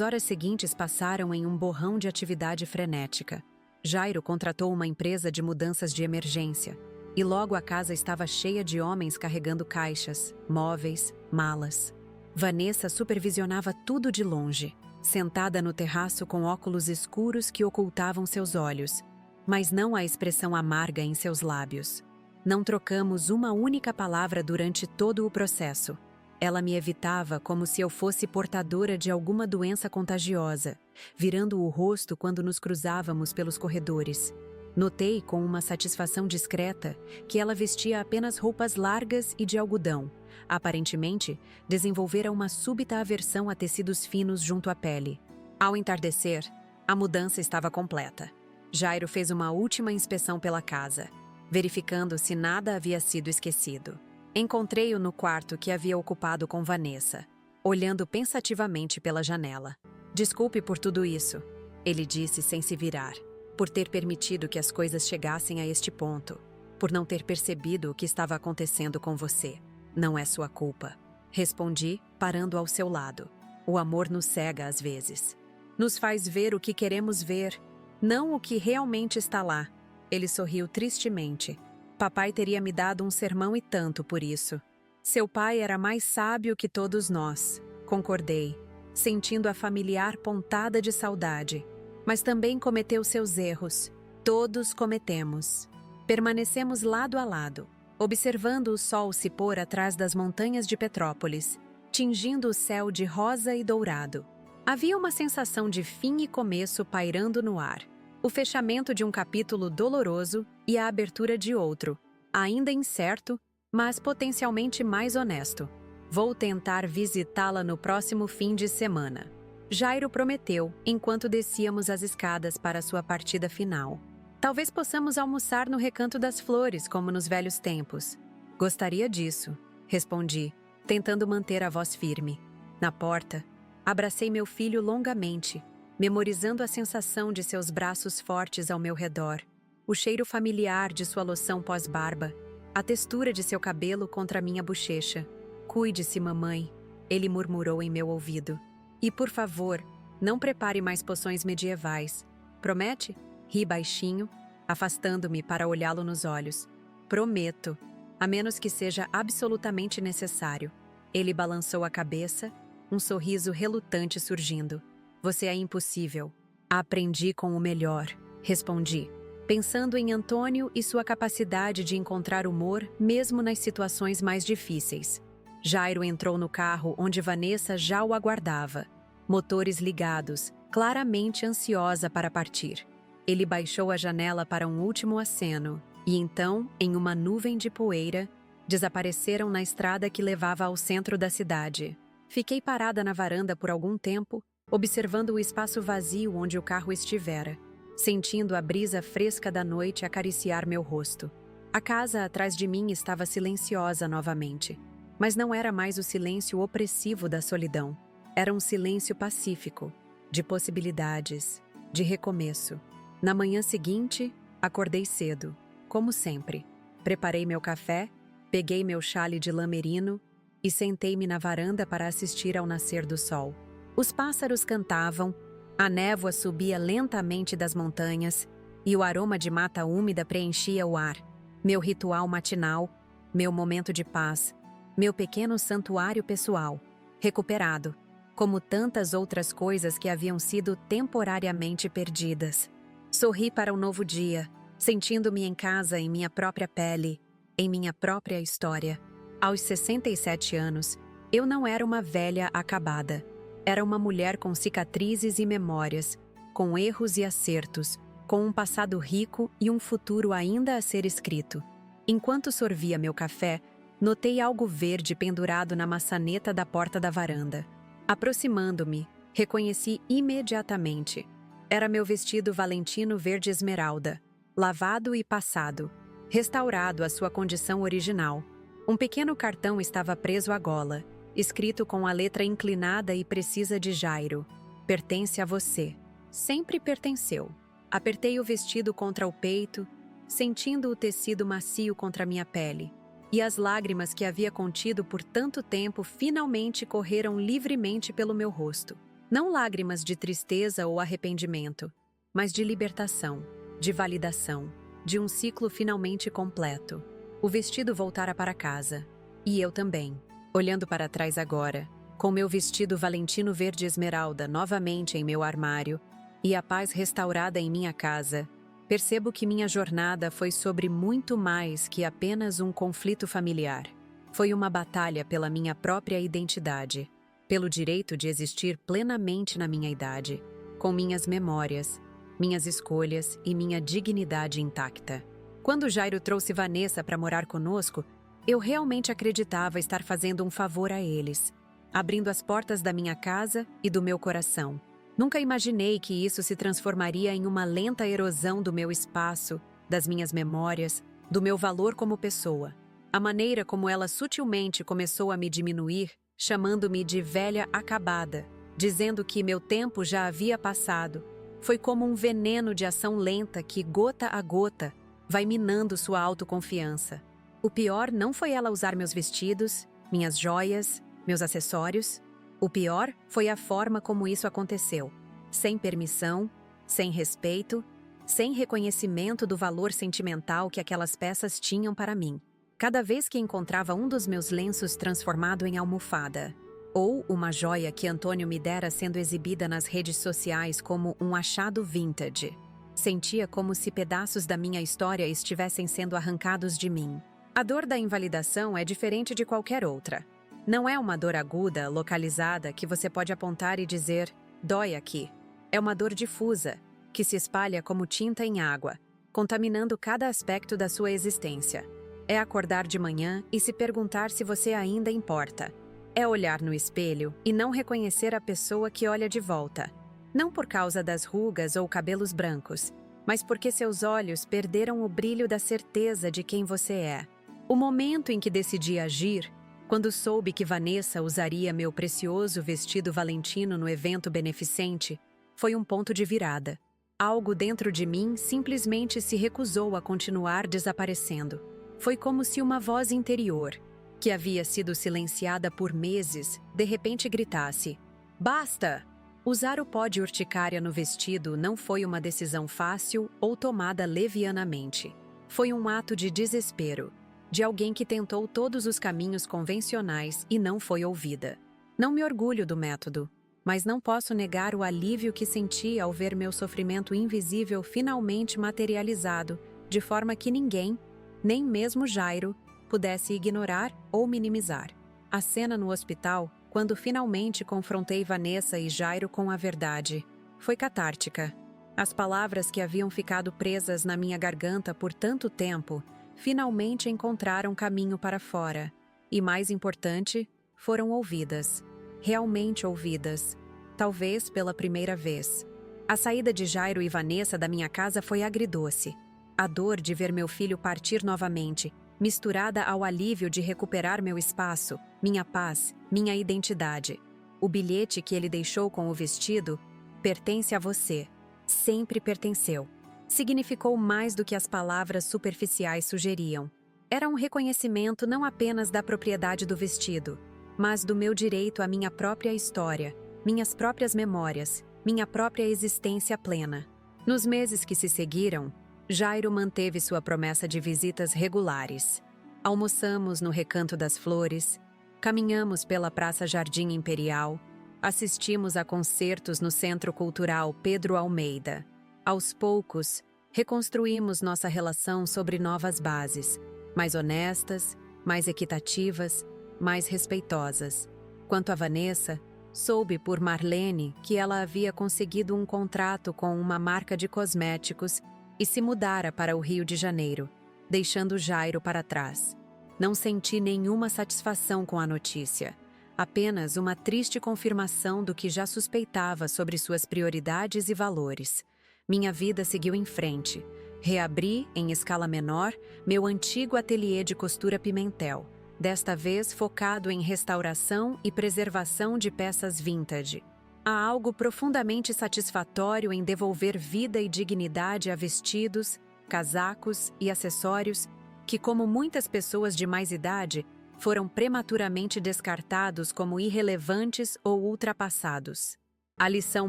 horas seguintes passaram em um borrão de atividade frenética. Jairo contratou uma empresa de mudanças de emergência, e logo a casa estava cheia de homens carregando caixas, móveis, malas. Vanessa supervisionava tudo de longe, sentada no terraço com óculos escuros que ocultavam seus olhos, mas não a expressão amarga em seus lábios. Não trocamos uma única palavra durante todo o processo. Ela me evitava como se eu fosse portadora de alguma doença contagiosa, virando o rosto quando nos cruzávamos pelos corredores. Notei com uma satisfação discreta que ela vestia apenas roupas largas e de algodão. Aparentemente, desenvolvera uma súbita aversão a tecidos finos junto à pele. Ao entardecer, a mudança estava completa. Jairo fez uma última inspeção pela casa, verificando se nada havia sido esquecido. Encontrei-o no quarto que havia ocupado com Vanessa, olhando pensativamente pela janela. "Desculpe por tudo isso", ele disse sem se virar. "Por ter permitido que as coisas chegassem a este ponto. Por não ter percebido o que estava acontecendo com você. Não é sua culpa." Respondi, parando ao seu lado. "O amor nos cega às vezes. Nos faz ver o que queremos ver, não o que realmente está lá." Ele sorriu tristemente. "Papai teria me dado um sermão e tanto por isso." "Seu pai era mais sábio que todos nós", concordei, sentindo a familiar pontada de saudade. "Mas também cometeu seus erros. Todos cometemos." Permanecemos lado a lado, observando o sol se pôr atrás das montanhas de Petrópolis, tingindo o céu de rosa e dourado. Havia uma sensação de fim e começo pairando no ar. O fechamento de um capítulo doloroso e a abertura de outro, ainda incerto, mas potencialmente mais honesto. Vou tentar visitá-la no próximo fim de semana. Jairo prometeu, enquanto descíamos as escadas para sua partida final. Talvez possamos almoçar no Recanto das Flores, como nos velhos tempos. Gostaria disso, respondi, tentando manter a voz firme. Na porta, abracei meu filho longamente, memorizando a sensação de seus braços fortes ao meu redor, o cheiro familiar de sua loção pós-barba, a textura de seu cabelo contra minha bochecha. Cuide-se, mamãe, ele murmurou em meu ouvido. E, por favor, não prepare mais poções medievais. Promete? Ri baixinho, afastando-me para olhá-lo nos olhos. Prometo, a menos que seja absolutamente necessário. Ele balançou a cabeça, um sorriso relutante surgindo. Você é impossível. Aprendi com o melhor, respondi, pensando em Antônio e sua capacidade de encontrar humor mesmo nas situações mais difíceis. Jairo entrou no carro onde Vanessa já o aguardava. Motores ligados, claramente ansiosa para partir. Ele baixou a janela para um último aceno e então, em uma nuvem de poeira, desapareceram na estrada que levava ao centro da cidade. Fiquei parada na varanda por algum tempo, observando o espaço vazio onde o carro estivera, sentindo a brisa fresca da noite acariciar meu rosto. A casa atrás de mim estava silenciosa novamente, mas não era mais o silêncio opressivo da solidão. Era um silêncio pacífico, de possibilidades, de recomeço. Na manhã seguinte, acordei cedo, como sempre. Preparei meu café, peguei meu chale de lã merino e sentei-me na varanda para assistir ao nascer do sol. Os pássaros cantavam, a névoa subia lentamente das montanhas e o aroma de mata úmida preenchia o ar. Meu ritual matinal, meu momento de paz, meu pequeno santuário pessoal, recuperado, como tantas outras coisas que haviam sido temporariamente perdidas. Sorri para o novo dia, sentindo-me em casa em minha própria pele, em minha própria história. Aos 67 anos, eu não era uma velha acabada. Era uma mulher com cicatrizes e memórias, com erros e acertos, com um passado rico e um futuro ainda a ser escrito. Enquanto sorvia meu café, notei algo verde pendurado na maçaneta da porta da varanda. Aproximando-me, reconheci imediatamente. Era meu vestido valentino verde esmeralda, lavado e passado, restaurado à sua condição original. Um pequeno cartão estava preso à gola, escrito com a letra inclinada e precisa de Jairo. Pertence a você. Sempre pertenceu. Apertei o vestido contra o peito, sentindo o tecido macio contra minha pele. E as lágrimas que havia contido por tanto tempo finalmente correram livremente pelo meu rosto. Não lágrimas de tristeza ou arrependimento, mas de libertação, de validação, de um ciclo finalmente completo. O vestido voltara para casa. E eu também. Olhando para trás agora, com meu vestido valentino verde esmeralda novamente em meu armário e a paz restaurada em minha casa, percebo que minha jornada foi sobre muito mais que apenas um conflito familiar. Foi uma batalha pela minha própria identidade, pelo direito de existir plenamente na minha idade, com minhas memórias, minhas escolhas e minha dignidade intacta. Quando Jairo trouxe Vanessa para morar conosco, eu realmente acreditava estar fazendo um favor a eles, abrindo as portas da minha casa e do meu coração. Nunca imaginei que isso se transformaria em uma lenta erosão do meu espaço, das minhas memórias, do meu valor como pessoa. A maneira como ela sutilmente começou a me diminuir, chamando-me de velha acabada, dizendo que meu tempo já havia passado, foi como um veneno de ação lenta que, gota a gota, vai minando sua autoconfiança. O pior não foi ela usar meus vestidos, minhas joias, meus acessórios. O pior foi a forma como isso aconteceu. Sem permissão, sem respeito, sem reconhecimento do valor sentimental que aquelas peças tinham para mim. Cada vez que encontrava um dos meus lenços transformado em almofada, ou uma joia que Antônio me dera sendo exibida nas redes sociais como um achado vintage, sentia como se pedaços da minha história estivessem sendo arrancados de mim. A dor da invalidação é diferente de qualquer outra. Não é uma dor aguda, localizada, que você pode apontar e dizer, Dói aqui. É uma dor difusa, que se espalha como tinta em água, contaminando cada aspecto da sua existência. É acordar de manhã e se perguntar se você ainda importa. É olhar no espelho e não reconhecer a pessoa que olha de volta. Não por causa das rugas ou cabelos brancos, mas porque seus olhos perderam o brilho da certeza de quem você é. O momento em que decidi agir, quando soube que Vanessa usaria meu precioso vestido valentino no evento beneficente, foi um ponto de virada. Algo dentro de mim simplesmente se recusou a continuar desaparecendo. Foi como se uma voz interior, que havia sido silenciada por meses, de repente gritasse: "Basta!" Usar o pó de urticária no vestido não foi uma decisão fácil ou tomada levianamente. Foi um ato de desespero, de alguém que tentou todos os caminhos convencionais e não foi ouvida. Não me orgulho do método, mas não posso negar o alívio que senti ao ver meu sofrimento invisível finalmente materializado, de forma que ninguém, nem mesmo Jairo, pudesse ignorar ou minimizar. A cena no hospital, quando finalmente confrontei Vanessa e Jairo com a verdade, foi catártica. As palavras que haviam ficado presas na minha garganta por tanto tempo finalmente encontraram caminho para fora. E mais importante, foram ouvidas. Realmente ouvidas. Talvez pela primeira vez. A saída de Jairo e Vanessa da minha casa foi agridoce. A dor de ver meu filho partir novamente, misturada ao alívio de recuperar meu espaço, minha paz, minha identidade. O bilhete que ele deixou com o vestido pertence a você. Sempre pertenceu. Significou mais do que as palavras superficiais sugeriam. Era um reconhecimento não apenas da propriedade do vestido, mas do meu direito à minha própria história, minhas próprias memórias, minha própria existência plena. Nos meses que se seguiram, Jairo manteve sua promessa de visitas regulares. Almoçamos no Recanto das Flores, caminhamos pela Praça Jardim Imperial, assistimos a concertos no Centro Cultural Pedro Almeida. Aos poucos, reconstruímos nossa relação sobre novas bases, mais honestas, mais equitativas, mais respeitosas. Quanto a Vanessa, soube por Marlene que ela havia conseguido um contrato com uma marca de cosméticos e se mudara para o Rio de Janeiro, deixando Jairo para trás. Não senti nenhuma satisfação com a notícia, apenas uma triste confirmação do que já suspeitava sobre suas prioridades e valores. Minha vida seguiu em frente. Reabri, em escala menor, meu antigo ateliê de costura Pimentel, desta vez focado em restauração e preservação de peças vintage. Há algo profundamente satisfatório em devolver vida e dignidade a vestidos, casacos e acessórios que, como muitas pessoas de mais idade, foram prematuramente descartados como irrelevantes ou ultrapassados. A lição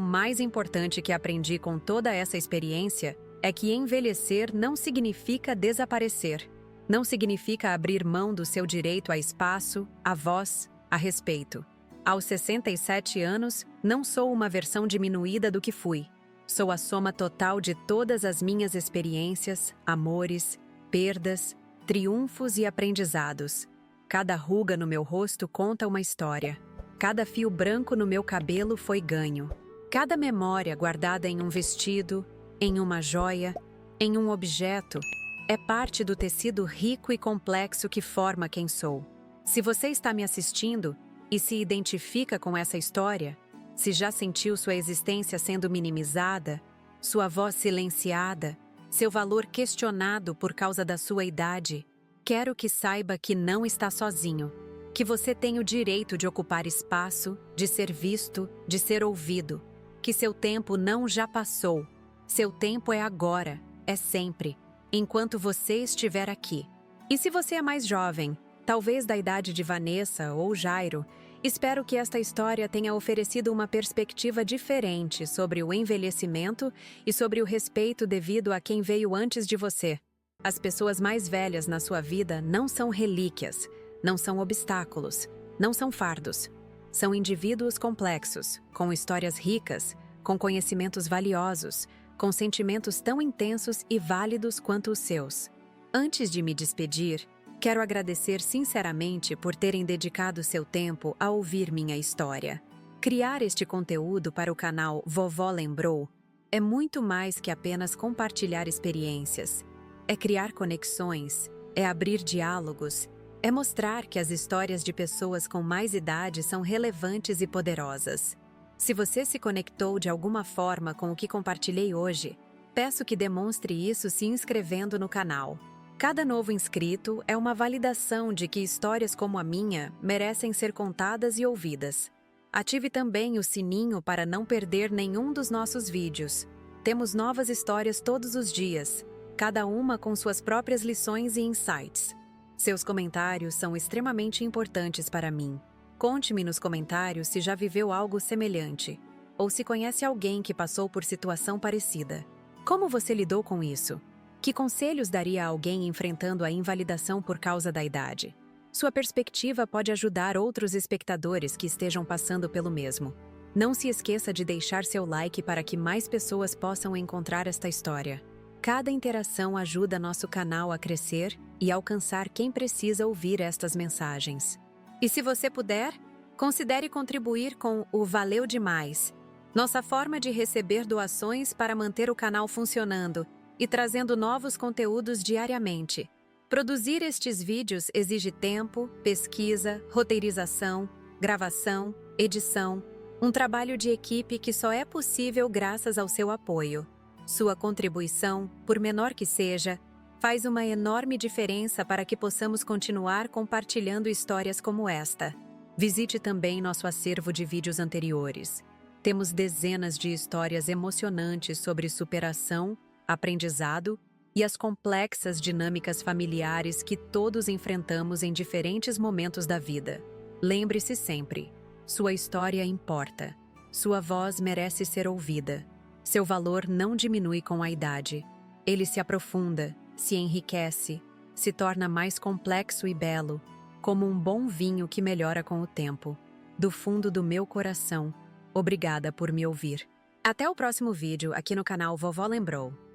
mais importante que aprendi com toda essa experiência é que envelhecer não significa desaparecer. Não significa abrir mão do seu direito a espaço, a voz, a respeito. Aos 67 anos, não sou uma versão diminuída do que fui. Sou a soma total de todas as minhas experiências, amores, perdas, triunfos e aprendizados. Cada ruga no meu rosto conta uma história. Cada fio branco no meu cabelo foi ganho. Cada memória guardada em um vestido, em uma joia, em um objeto, é parte do tecido rico e complexo que forma quem sou. Se você está me assistindo e se identifica com essa história, se já sentiu sua existência sendo minimizada, sua voz silenciada, seu valor questionado por causa da sua idade, quero que saiba que não está sozinho. Que você tem o direito de ocupar espaço, de ser visto, de ser ouvido. Que seu tempo não já passou. Seu tempo é agora, é sempre, enquanto você estiver aqui. E se você é mais jovem, talvez da idade de Vanessa ou Jairo, espero que esta história tenha oferecido uma perspectiva diferente sobre o envelhecimento e sobre o respeito devido a quem veio antes de você. As pessoas mais velhas na sua vida não são relíquias, não são obstáculos, não são fardos. São indivíduos complexos, com histórias ricas, com conhecimentos valiosos, com sentimentos tão intensos e válidos quanto os seus. Antes de me despedir, quero agradecer sinceramente por terem dedicado seu tempo a ouvir minha história. Criar este conteúdo para o canal Vovó Lembrou é muito mais que apenas compartilhar experiências. É criar conexões, é abrir diálogos, é mostrar que as histórias de pessoas com mais idade são relevantes e poderosas. Se você se conectou de alguma forma com o que compartilhei hoje, peço que demonstre isso se inscrevendo no canal. Cada novo inscrito é uma validação de que histórias como a minha merecem ser contadas e ouvidas. Ative também o sininho para não perder nenhum dos nossos vídeos. Temos novas histórias todos os dias, cada uma com suas próprias lições e insights. Seus comentários são extremamente importantes para mim. Conte-me nos comentários se já viveu algo semelhante, ou se conhece alguém que passou por situação parecida. Como você lidou com isso? Que conselhos daria a alguém enfrentando a invalidação por causa da idade? Sua perspectiva pode ajudar outros espectadores que estejam passando pelo mesmo. Não se esqueça de deixar seu like para que mais pessoas possam encontrar esta história. Cada interação ajuda nosso canal a crescer e alcançar quem precisa ouvir estas mensagens. E se você puder, considere contribuir com o Valeu Demais, nossa forma de receber doações para manter o canal funcionando e trazendo novos conteúdos diariamente. Produzir estes vídeos exige tempo, pesquisa, roteirização, gravação, edição, um trabalho de equipe que só é possível graças ao seu apoio. Sua contribuição, por menor que seja, faz uma enorme diferença para que possamos continuar compartilhando histórias como esta. Visite também nosso acervo de vídeos anteriores. Temos dezenas de histórias emocionantes sobre superação, aprendizado e as complexas dinâmicas familiares que todos enfrentamos em diferentes momentos da vida. Lembre-se sempre, sua história importa. Sua voz merece ser ouvida. Seu valor não diminui com a idade. Ele se aprofunda, se enriquece, se torna mais complexo e belo, como um bom vinho que melhora com o tempo. Do fundo do meu coração, obrigada por me ouvir. Até o próximo vídeo aqui no canal Vovó Lembrou.